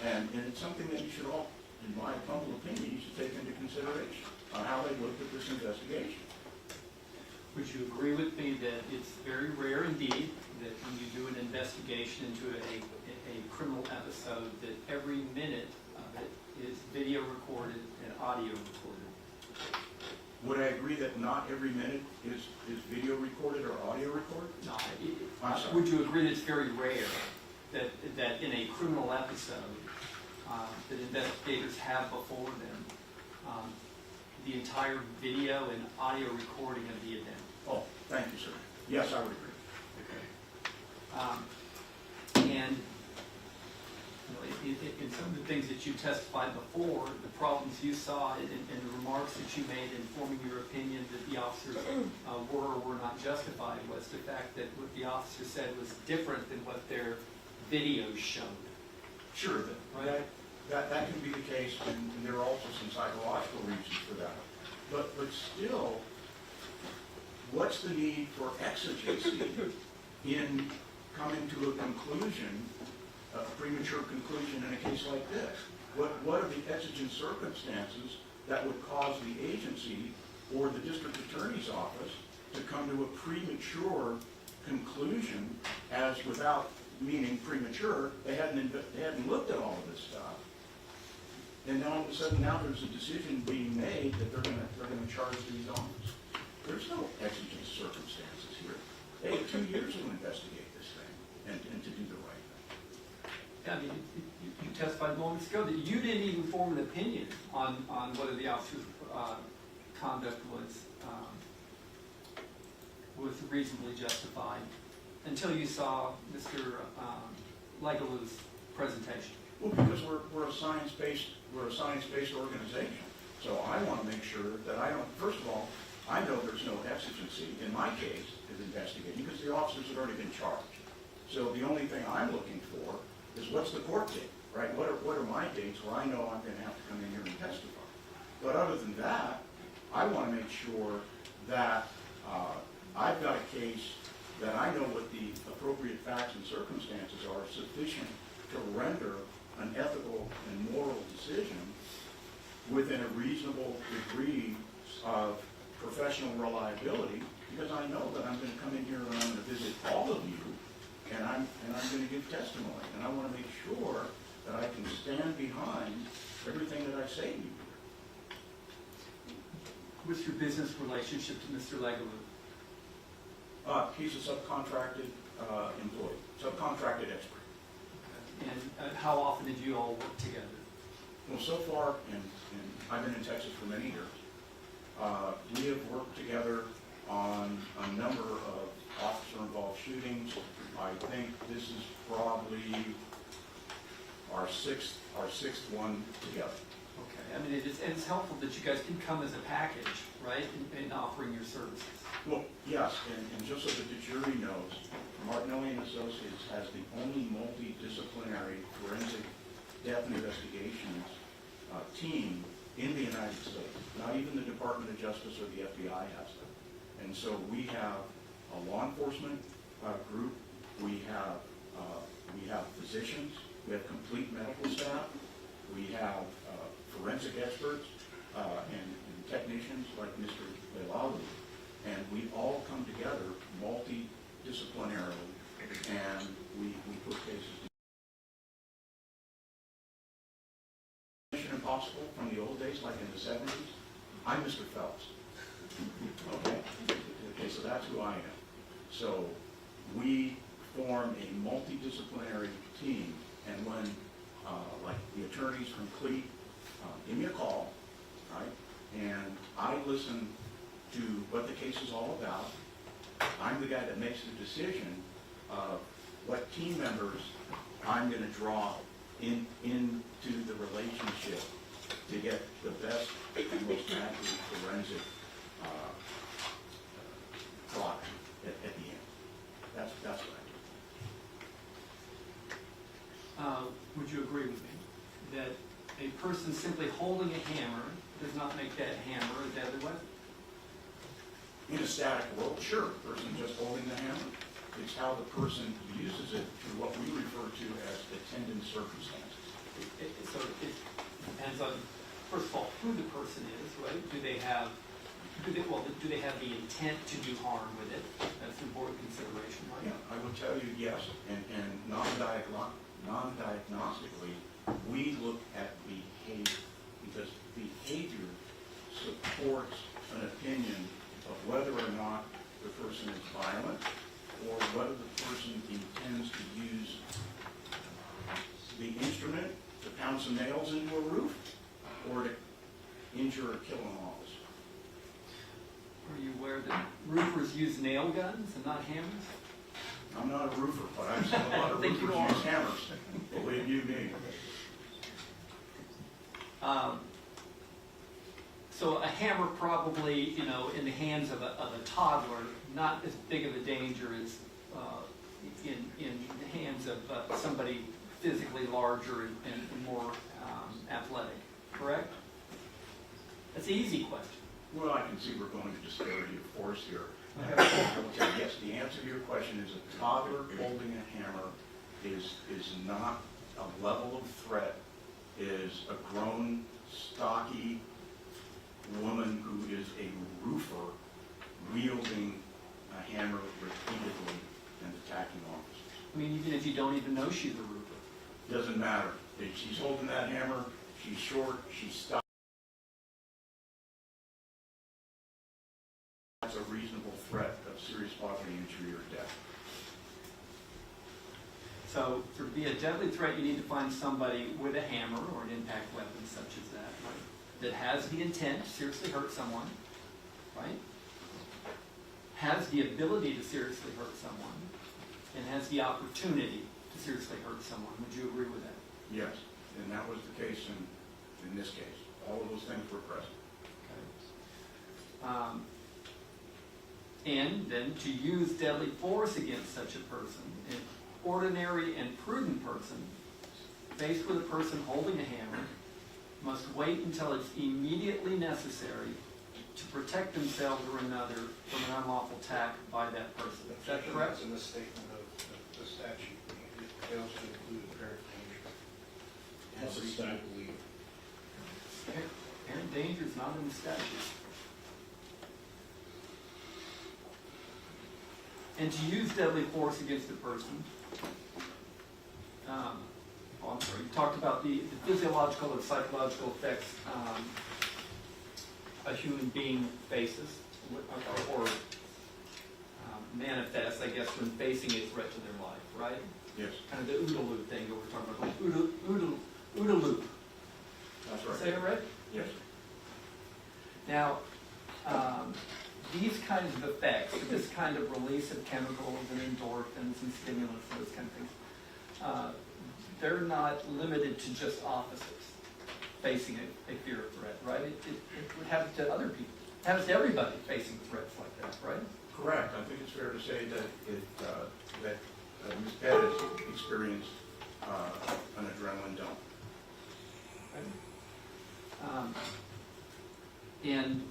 And it's something that you should all, in my humble opinion, you should take into consideration on how they looked at this investigation. Would you agree with me that it's very rare indeed that when you do an investigation into a criminal episode, that every minute of it is video recorded and audio recorded? Would I agree that not every minute is video recorded or audio recorded? No, I'm sorry. would you agree that it's very rare that in a criminal episode that investigators have before them the entire video and audio recording of the event? Oh, thank you, sir. Yes, I would agree. And in some of the things that you testified before, the problems you saw and the remarks that you made in forming your opinion that the officers were or were not justified was the fact that what the officer said was different than what their videos showed. Sure, that can be the case, and there are also some psychological reasons for that. But still, what's the need for exigency in coming to a conclusion, a premature conclusion in a case like this? What are the exigent circumstances that would cause the agency or the district attorney's office to come to a premature conclusion, as without meaning premature, they hadn't looked at all of this stuff, and then all of a sudden now there's a decision being made that they're going to charge these officers. There's no exigent circumstances here. They had 2 years to investigate this thing and to do the right thing. Yeah, I mean, you testified moments ago that you didn't even form an opinion on whether the officer's conduct was reasonably justified until you saw Mr. Legalu's presentation. Well, because we're a science-based organization. So I want to make sure that first of all, I know there's no exigency in my case of investigating because the officers have already been charged. So the only thing I'm looking for is what's the court date, right? What are my dates where I know I'm going to have to come in here and testify? But other than that, I want to make sure that I've got a case that I know what the appropriate facts and circumstances are sufficient to render an ethical and moral decision within a reasonable degree of professional reliability, because I know that I'm going to come in here and I'm going to visit all of you, and I'm going to give testimony, and I want to make sure that I can stand behind everything that I say to you. What's your business relationship to Mr. Legalu? He's a subcontracted employee, subcontracted expert. And how often did you all work together? Well, so far, and I've been in Texas for many years, we have worked together on a number of officer-involved shootings. I think this is probably our sixth one together. Okay, I mean, it's helpful that you guys can come as a package, right, in offering your services. Well, yes, and just so that the jury knows, Martinelli and Associates has the only multidisciplinary forensic death investigations team in the United States. Not even the Department of Justice or the FBI has them. And so we have a law enforcement group. We have physicians. We have complete medical staff. We have forensic experts and technicians like Mr. Legalu. And we all come together multidisciplinarily, and we put cases together. Mission Impossible from the old days, like in the 70s, I'm Mr. Phelps. Okay? Okay, so that's who I am. So we form a multidisciplinary team, and when, like the attorneys from CLEAT give me a call, right? And I listen to what the case is all about. I'm the guy that makes the decision of what team members I'm going to draw into the relationship to get the best and most accurate forensic product at the end. That's what I do. Would you agree with me that a person simply holding a hammer does not make that hammer a deadly weapon? In a static world, sure, the person just holding the hammer. It's how the person uses it through what we refer to as attendant circumstances. So it depends on, first of all, who the person is, right? Do they have the intent to do harm with it? That's an important consideration, right? Yeah, I will tell you yes, and non-diagnostically, we look at behavior, because behavior supports an opinion of whether or not the person is violent, or whether the person intends to use the instrument to pound some nails into a roof, or to injure or kill an officer. Are you aware that roofers use nail guns and not hammers? I'm not a roofer, but I've seen a lot of I think you roofers are. use hammers, believe you me. So a hammer probably, in the hands of a toddler, not as big of a danger as in the hands of somebody physically larger and more athletic, correct? That's an easy question. Well, I can see we're going to disparity of force here. Okay. I will tell you, yes, the answer to your question is a toddler holding a hammer is not a level of threat, is a grown, stocky woman who is a roofer wielding a hammer repeatedly and attacking officers. I mean, even if you don't even know she's a roofer. Doesn't matter. If she's holding that hammer, she's short, she's stocky. That's a reasonable threat of serious bodily injury or death. So to be a deadly threat, you need to find somebody with a hammer or an impact weapon such as that, right? That has the intent to seriously hurt someone, right? Has the ability to seriously hurt someone, and has the opportunity to seriously hurt someone. Would you agree with that? Yes, and that was the case in this case. All of those things were present. Okay. And then to use deadly force against such a person, an ordinary and prudent person, faced with a person holding a hammer, must wait until it's immediately necessary to protect themselves or another from an unlawful attack by that person. Is that correct? That's in the statement of the statute. It fails to include apparent danger. That's a Reason to statute. believe. Apparent danger is not in the statute. And to use deadly force against a person, I'm sorry, you talked about the physiological and psychological effects a human being faces, or manifests, I guess, when facing a threat to their life, right? Yes, Kind of the OODA loop thing that we're talking about, OODA loop. that's right. Say it right? Yes. Now, these kinds of effects, this kind of release of chemicals and endorphins and stimulants and those kind of things, they're not limited to just officers facing a fear of threat, right? It would happen to other people. It happens to everybody facing threats like that, right? Correct. I think it's fair to say that Ms. Perez experienced an adrenaline dump. Right? And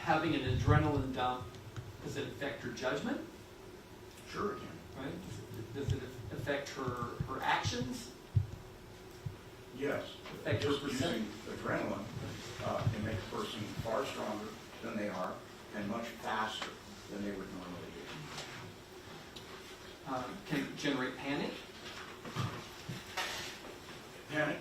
having an adrenaline dump, does it affect her judgment? Sure it can. Right? Does it affect her actions? Yes. Affect her Just percent? using adrenaline can make a person far stronger than they are and much faster than they would normally do. Can it generate panic? Panic,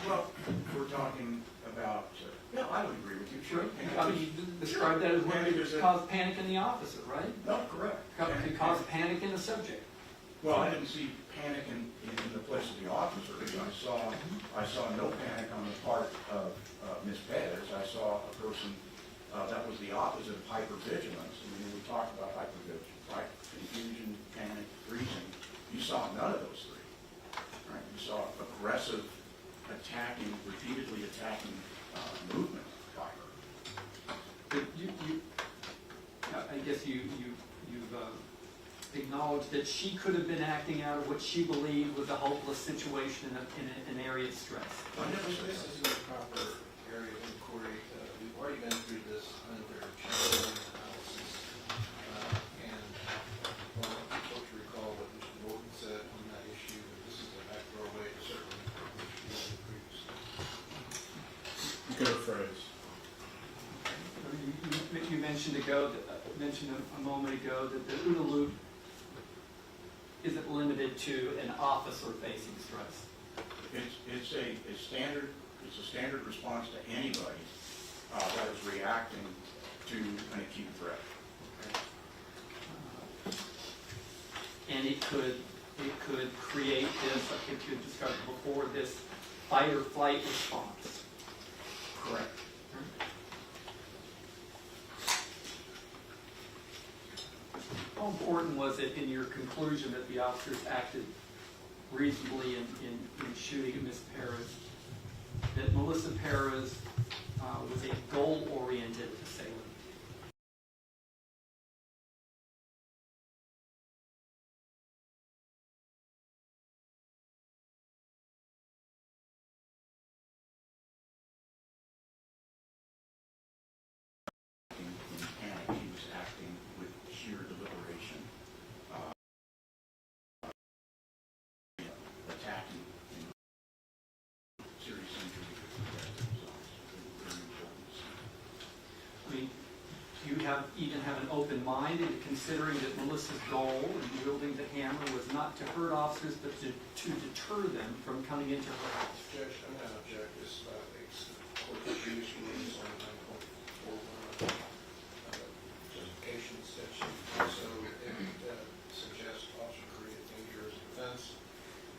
well, we're talking about, yeah, I would agree with you. Sure. I mean, the described that as when Panic it is a- caused panic in the officer, right? No, correct. Could cause panic in the subject. Well, I didn't see panic in the place of the officers. I saw no panic on the part of Ms. Perez. I saw a person that was the opposite of hypervigilance. I mean, we talked about hypervigilance, right? Confusion, panic, freezing. You saw none of those three. Right? You saw aggressive attacking, repeatedly attacking movement by her. But I guess you've acknowledged that she could have been acting out of what she believed was a hopeless situation in an area of stress. I never said This that. is a proper area of inquiry. We've already been through this under channel analysis. And well, folks recall what Mr. Morgan said on that issue, that this is a backdoor way to certainly previously. You can rephrase. You mentioned a moment ago that the OODA loop isn't limited to an officer facing stress. It's a standard response to anybody that is reacting to an acute threat. And it could create this, I think you discussed before, this fight or flight response. Correct. How important was it in your conclusion that the officers acted reasonably in shooting at Ms. Perez, that Melissa Perez was a goal-oriented assailant? In panic, he was acting with sheer deliberation, attacking serious injury to protect themselves. Very important. I mean, do you even have an open mind in considering that Melissa's goal in wielding the hammer was not to hurt officers, but to deter them from coming into her house? Judge, I'm going to object. This violates the court abuse rules on 9.41 justification section. So it suggests officer created danger as a defense.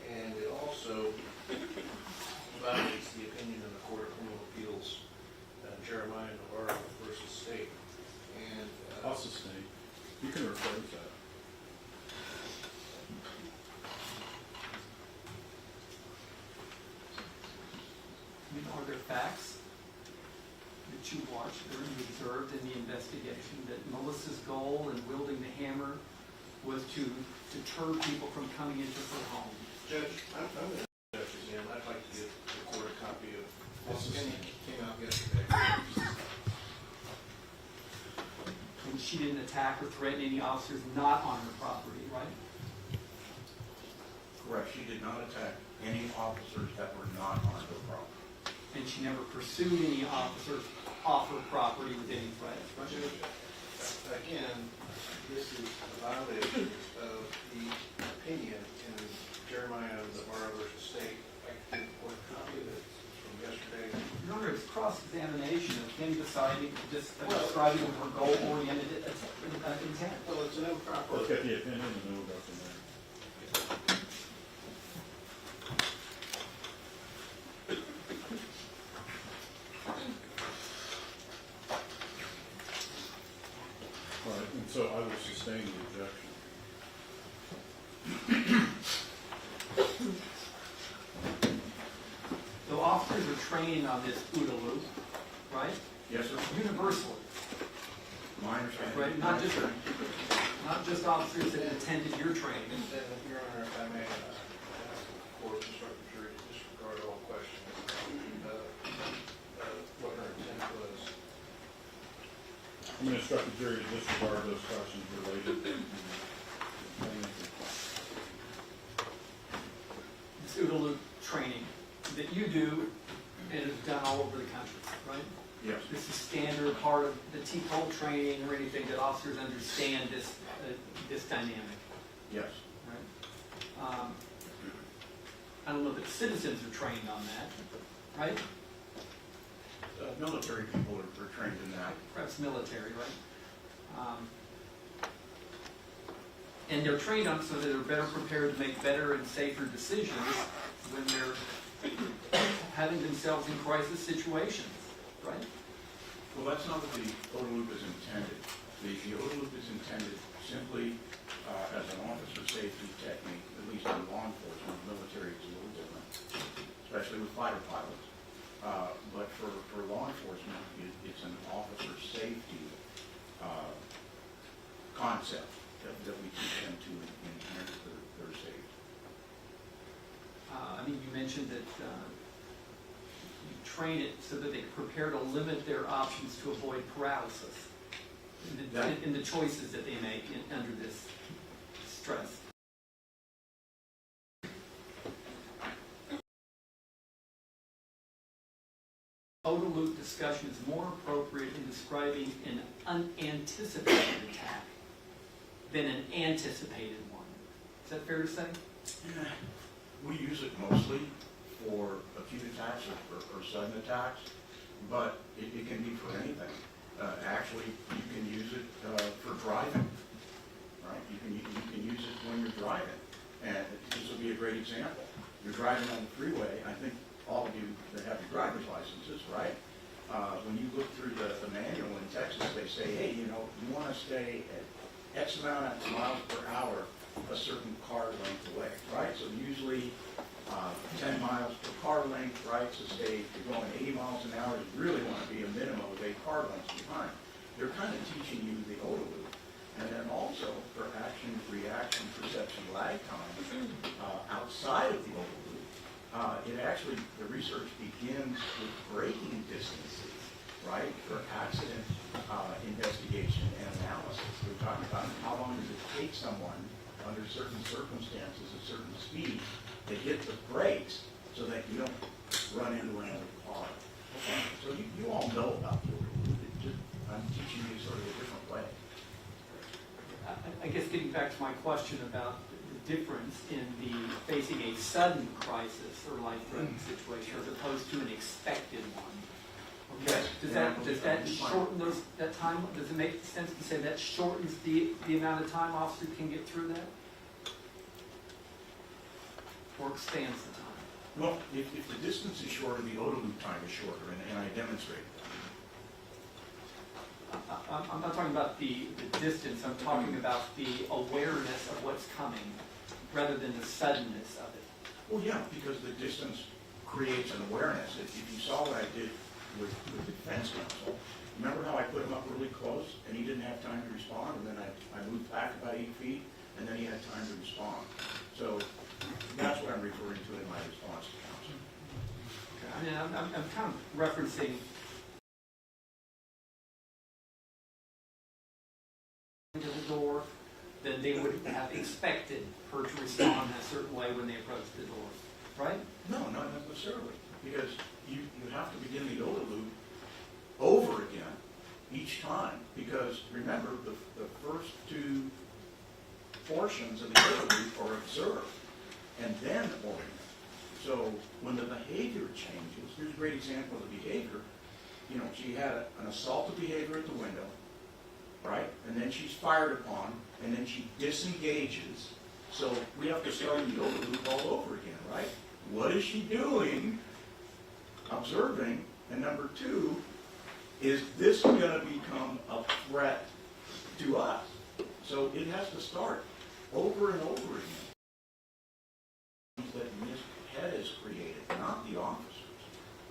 And it also violates the opinion of the Court of Criminal Appeals, Jeremiah Navarro versus State. And I'll sustain. You can rephrase that. I mean, are there facts that you watched or you observed in the investigation that Melissa's goal in wielding the hammer was to deter people from coming into her home? Judge, I'm going to judge again. I'd like to give the court a copy of this opinion. Came out yesterday. And she didn't attack or threaten any officers not on her property, right? Correct. She did not attack any officers that were not on her property. And she never pursued any officers off her property with any threats, right? Judge, again, this is a violation of the opinion in Jeremiah Navarro versus State. I can give the court a copy of it from yesterday. Your Honor, it's cross-examination of him describing her goal-oriented intent. Well, it's an improper. Let's get the opinion and then we'll go from there. All right, and so I will sustain the objection. So officers are trained on this OODA loop, right? Yes, sir. Universally, My understanding. right? Not just officers that attended your training. Then, Your Honor, if I may, ask the court to instruct the jury to disregard all questions what her intent was. I'm going to instruct the jury to disregard those questions related to This OODA loop training that you do and is done all over the country, right? Yes. This is standard part of the T-code training or anything that officers understand this dynamic, Yes. right? I don't know that citizens are trained on that, right? Military people are trained in that. Perhaps military, right? And they're trained on so that they're better prepared to make better and safer decisions when they're having themselves in crisis situations, right? Well, that's not what the ODA loop is intended. The ODA loop is intended simply as an officer safety technique, at least in law enforcement. Military is a little different, especially with fighter pilots. But for law enforcement, it's an officer safety concept that we teach them to enhance their safety. I mean, you mentioned that you train it so that they prepare to limit their options to avoid paralysis in the choices that they make under this stress. ODA loop discussion is more appropriate in describing an unanticipated attack than an anticipated one. Is that fair to say? We use it mostly for acute attacks or sudden attacks, but it can be for anything. Actually, you can use it for driving, right? You can use it when you're driving. And this will be a great example. You're driving on the freeway. I think all of you that have your driver's licenses, right? When you look through the manual in Texas, they say, hey, you want to stay at X amount of miles per hour a certain car length away, right? So usually 10 miles per car length, right? So say if you're going 80 miles an hour, you really want to be a minimum of 8 car lengths behind. They're kind of teaching you the ODA loop. And then also for action, reaction, perception, lag time, outside of the ODA loop, it actually, the research begins with braking distances, right? For accident investigation and analysis. We're talking about how long does it take someone under certain circumstances, at certain speeds, to hit the brakes so that you don't run into another car. Okay. So you all know about the ODA loop. I'm teaching you sort of a different way. I guess getting back to my question about the difference in the facing a sudden crisis or life-threatening situation as opposed to an expected one. Okay. Does that shorten that time? Does it make sense to say that shortens the amount of time officers can get through that? Or expands the time? Well, if the distance is shorter, the ODA loop time is shorter, and I demonstrated that. I'm not talking about the distance, I'm talking about the awareness of what's coming rather than the suddenness of it. Well, yeah, because the distance creates an awareness. If you saw what I did with the defense counsel, remember how I put him up really close and he didn't have time to respond, and then I moved back about 8 feet, and then he had time to respond. So that's what I'm referring to in my response to counsel. Okay. I mean, I'm kind of referencing to the door, then they would have expected her to respond in a certain way when they approached the door, right? No, not necessarily, because you have to begin the ODA loop over again each time, because remember, the first 2 portions of the ODA loop are observed and then orient. So when the behavior changes, here's a great example of the behavior. She had an assaultive behavior at the window, right? And then she's fired upon, and then she disengages. So we have to start the ODA loop all over again, right? What is she doing? Observing. And number 2, is this going to become a threat to us? So it has to start over and over again. That Ms. Perez created, not the officers.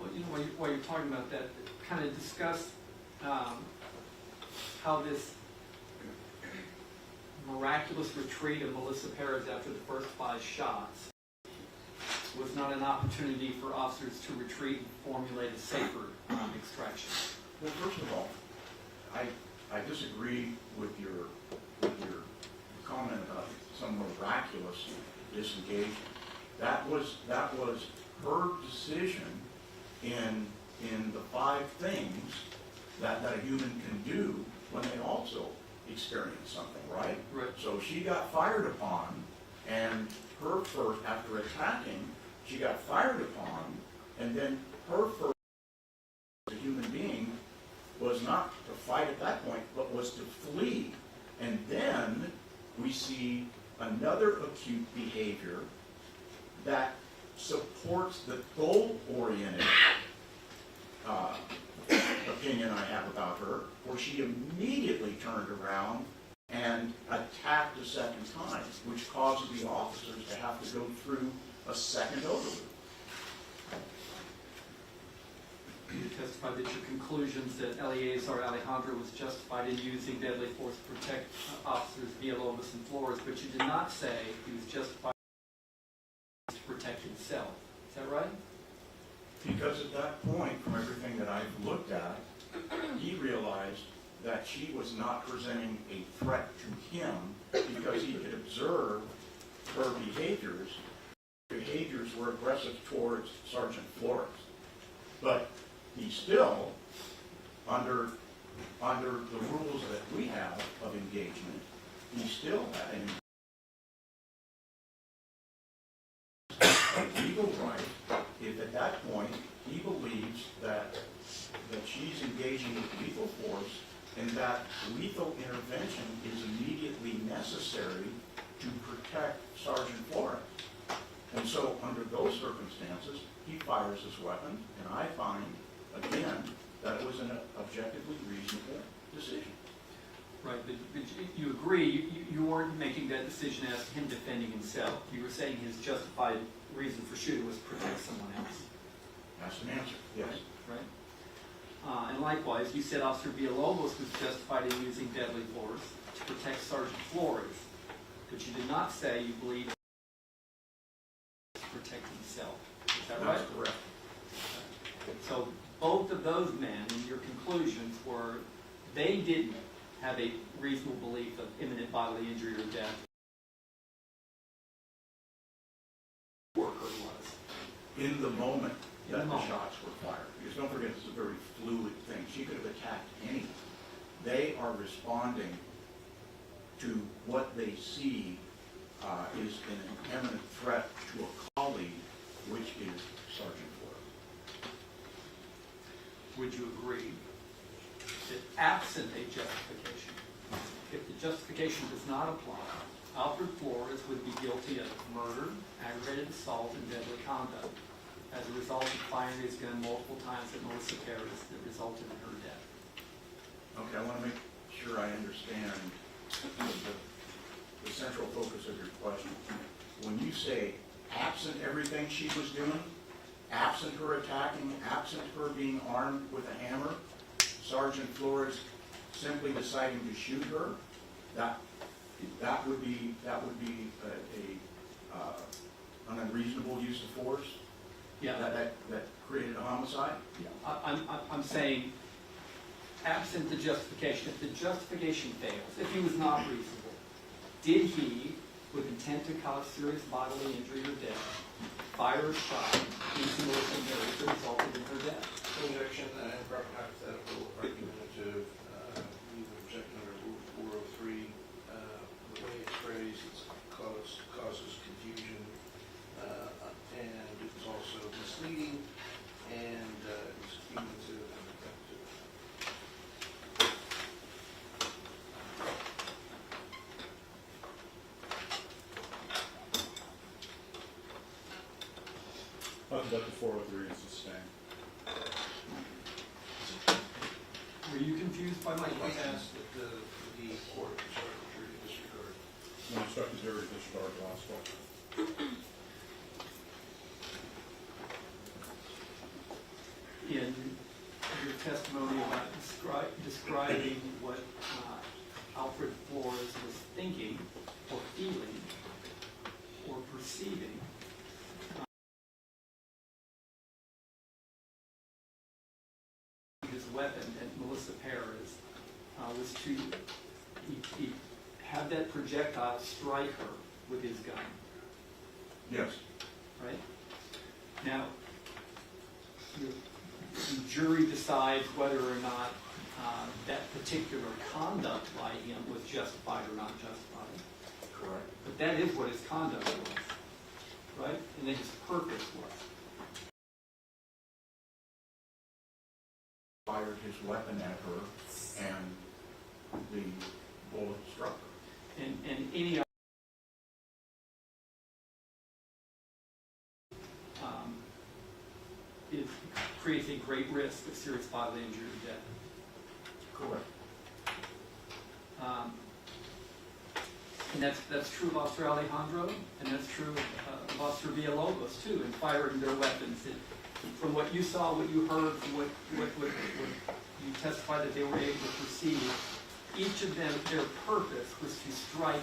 Well, while you're talking about that, kind of discuss how this miraculous retreat of Melissa Perez after the first 5 shots was not an opportunity for officers to retreat and formulate a safer extraction. Well, first of all, I disagree with your comment about some miraculous disengagement. That was her decision in the 5 things that a human can do when they also experience something, right? Right. So she got fired upon, and her first, after attacking, she got fired upon, and then her first, a human not to fight at that point, but was to flee. And then we see another acute behavior that supports the goal-oriented opinion I have about her, where she immediately turned around and attacked a second time, which causes the officers to have to go through a second overload. You testified that your conclusions that Eleazar Alejandro was justified in using deadly force to protect officers Villalobos and Flores, but you did not say he was justified to protect himself. Is that right? Because at that point, from everything that I've looked at, he realized that she was not presenting a threat to him because he could observe her behaviors. Behaviors were aggressive towards Sergeant Flores. But he still, under the rules that we have of engagement, he still had a legal right if at that point he believes that she's engaging with lethal force and that lethal intervention is immediately necessary to protect Sergeant Flores. And so under those circumstances, he fires his weapon, and I find, again, that it was an objectively reasonable decision. Right, but you agree, you weren't making that decision as to him defending himself. You were saying his justified reason for shooting was to protect someone else. That's an answer, yes. Right? And likewise, you said Officer Villalobos was justified in using deadly force to protect Sergeant Flores, but you did not say you believe to protect himself. Is that right? That's correct. So both of those men, in your conclusions, were they didn't have a reasonable belief of imminent bodily injury or death. Worker was. In the moment In the that the moment. shots were fired, because don't forget, it's a very fluid thing. She could have attacked anyone. They are responding to what they see is an imminent threat to a colleague, which is Sergeant Flores. Would you agree that absent a justification, if the justification does not apply, Alfred Flores would be guilty of murder, aggravated assault, and deadly conduct as a result of firing his gun multiple times at Melissa Perez that resulted in her death? Okay, I want to make sure I understand the central focus of your question. When you say absent everything she was doing, absent her attacking, absent her being armed with a hammer, Sergeant Flores simply deciding to shoot her, that would be an unreasonable use of force. Yeah. That created a homicide. I'm saying, absent the justification, if the justification fails, if he was not reasonable, did he, with intent to cause serious bodily injury or death, fire a shot into Melissa Perez that resulted in her death? Objection and proper hypothetical argumentative, we would object under Rule 403. The way it's phrased, it causes confusion, and it's also misleading, and it's cumulative and effective. I'll conduct the 403 and sustain. Were you confused by my We question? ask that the court instruct the jury to disregard. I'm instruct the jury to disregard the last one. In your testimony about describing what Alfred Flores was thinking or feeling or perceiving, his weapon at Melissa Perez was to he have that projectile strike her with his gun, Yes. right? Now, the jury decides whether or not that particular conduct by him was justified or not justified. Correct. But that is what his conduct was, right? And then his purpose was. Fired his weapon at her, and the bullet struck her. And any it creates a great risk of serious bodily injury or death. Correct. And that's true of Officer Alejandro, and that's true of Officer Villalobos too, in firing their weapons. From what you saw, what you heard, from what you testified that they were able to perceive, each of them, their purpose was to strike.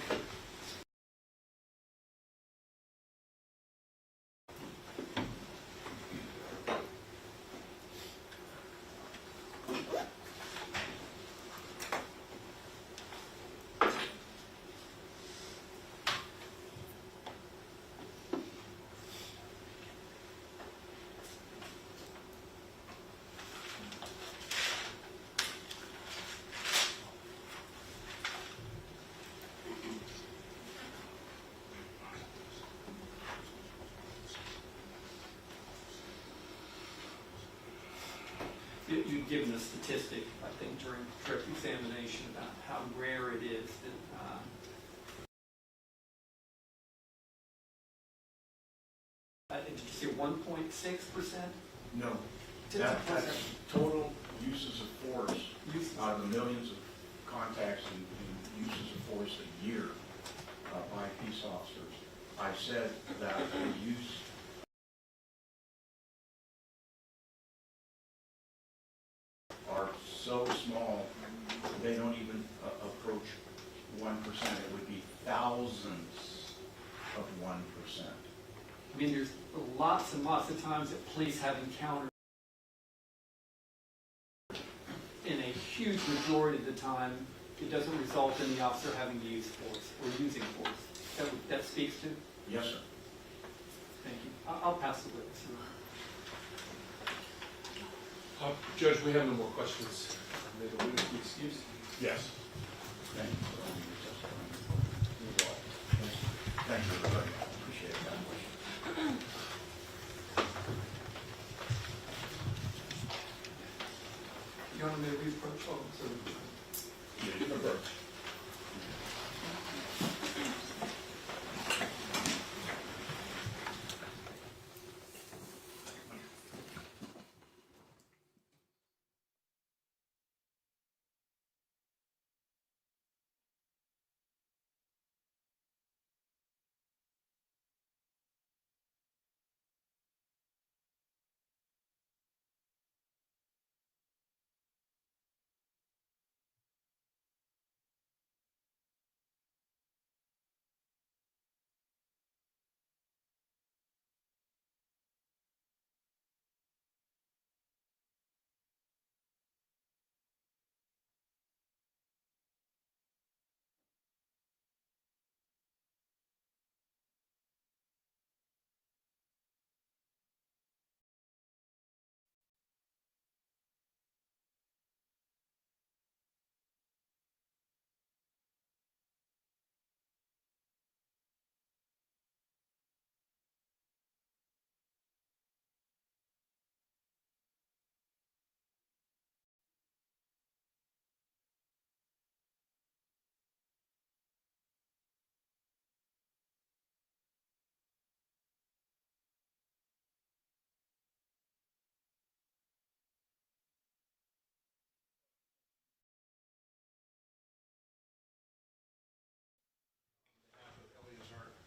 You'd given a statistic, I think, during direct examination about how rare it is that, did you say 1.6%? No, that's total uses of force out of the millions of contacts and uses of force a year by peace officers. I said that the use are so small, they don't even approach 1%. It would be thousands of 1%. I mean, there's lots and lots of times that police have encountered, in a huge majority of the time, it doesn't result in the officer having to use force or using force. That speaks to? Yes, sir. Thank you. I'll pass the witness around. Judge, we have no more questions. May the witness be excused? Yes. Thank you for allowing me to testify. Thank you, everybody. I appreciate it very much. Your Honor, may we approach? Oh, sorry. Yeah, you can approach.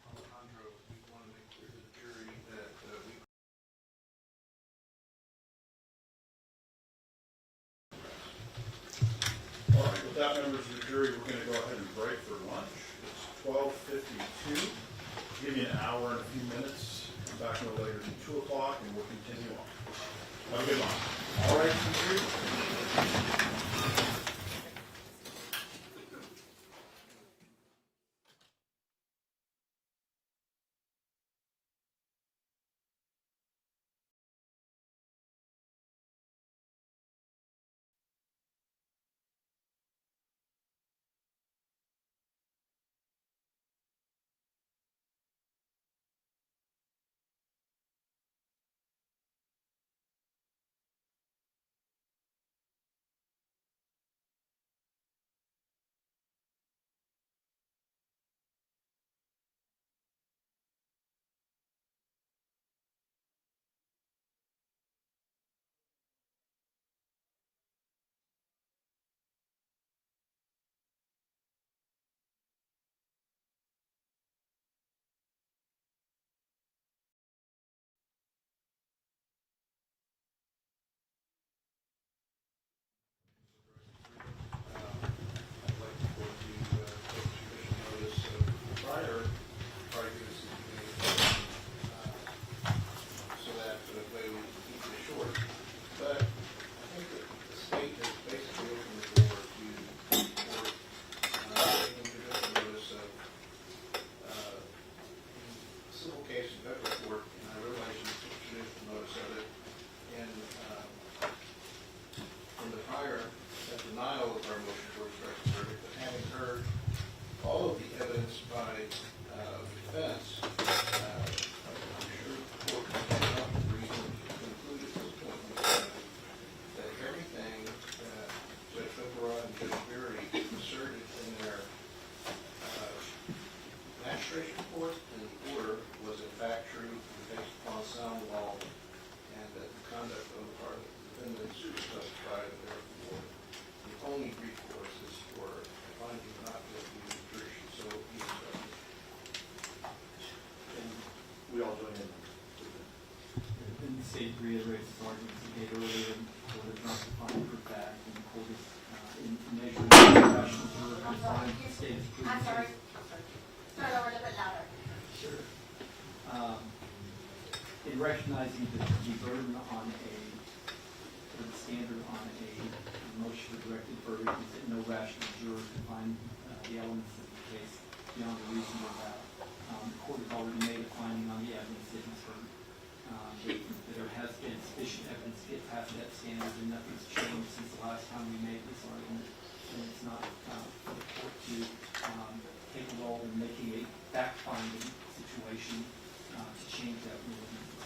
Alejandro, we want to make clear to the jury that we All right, with that, members of the jury, we're going to go ahead and break for lunch. It's 12:52. Give you an hour and a few minutes. Come back no later than 2 o'clock, and we'll continue on. Have a good one. All right, state reiterates its arguments it made earlier, and the court has not defined for fact, and the court is, in measuring the rational juror can find the state is proving. I'm sorry. Start over a little bit louder. Sure. In recognizing the burden on the standard on a motion for directed verdict is that no rational juror can find the elements of the case beyond a reasonable doubt. The court has already made a finding on the evidence in its verdict. That there has been sufficient evidence to get past that standard, and nothing's changed since the last time we made this argument. And it's not for the court to take a role in making a fact-finding situation to change that ruling. It's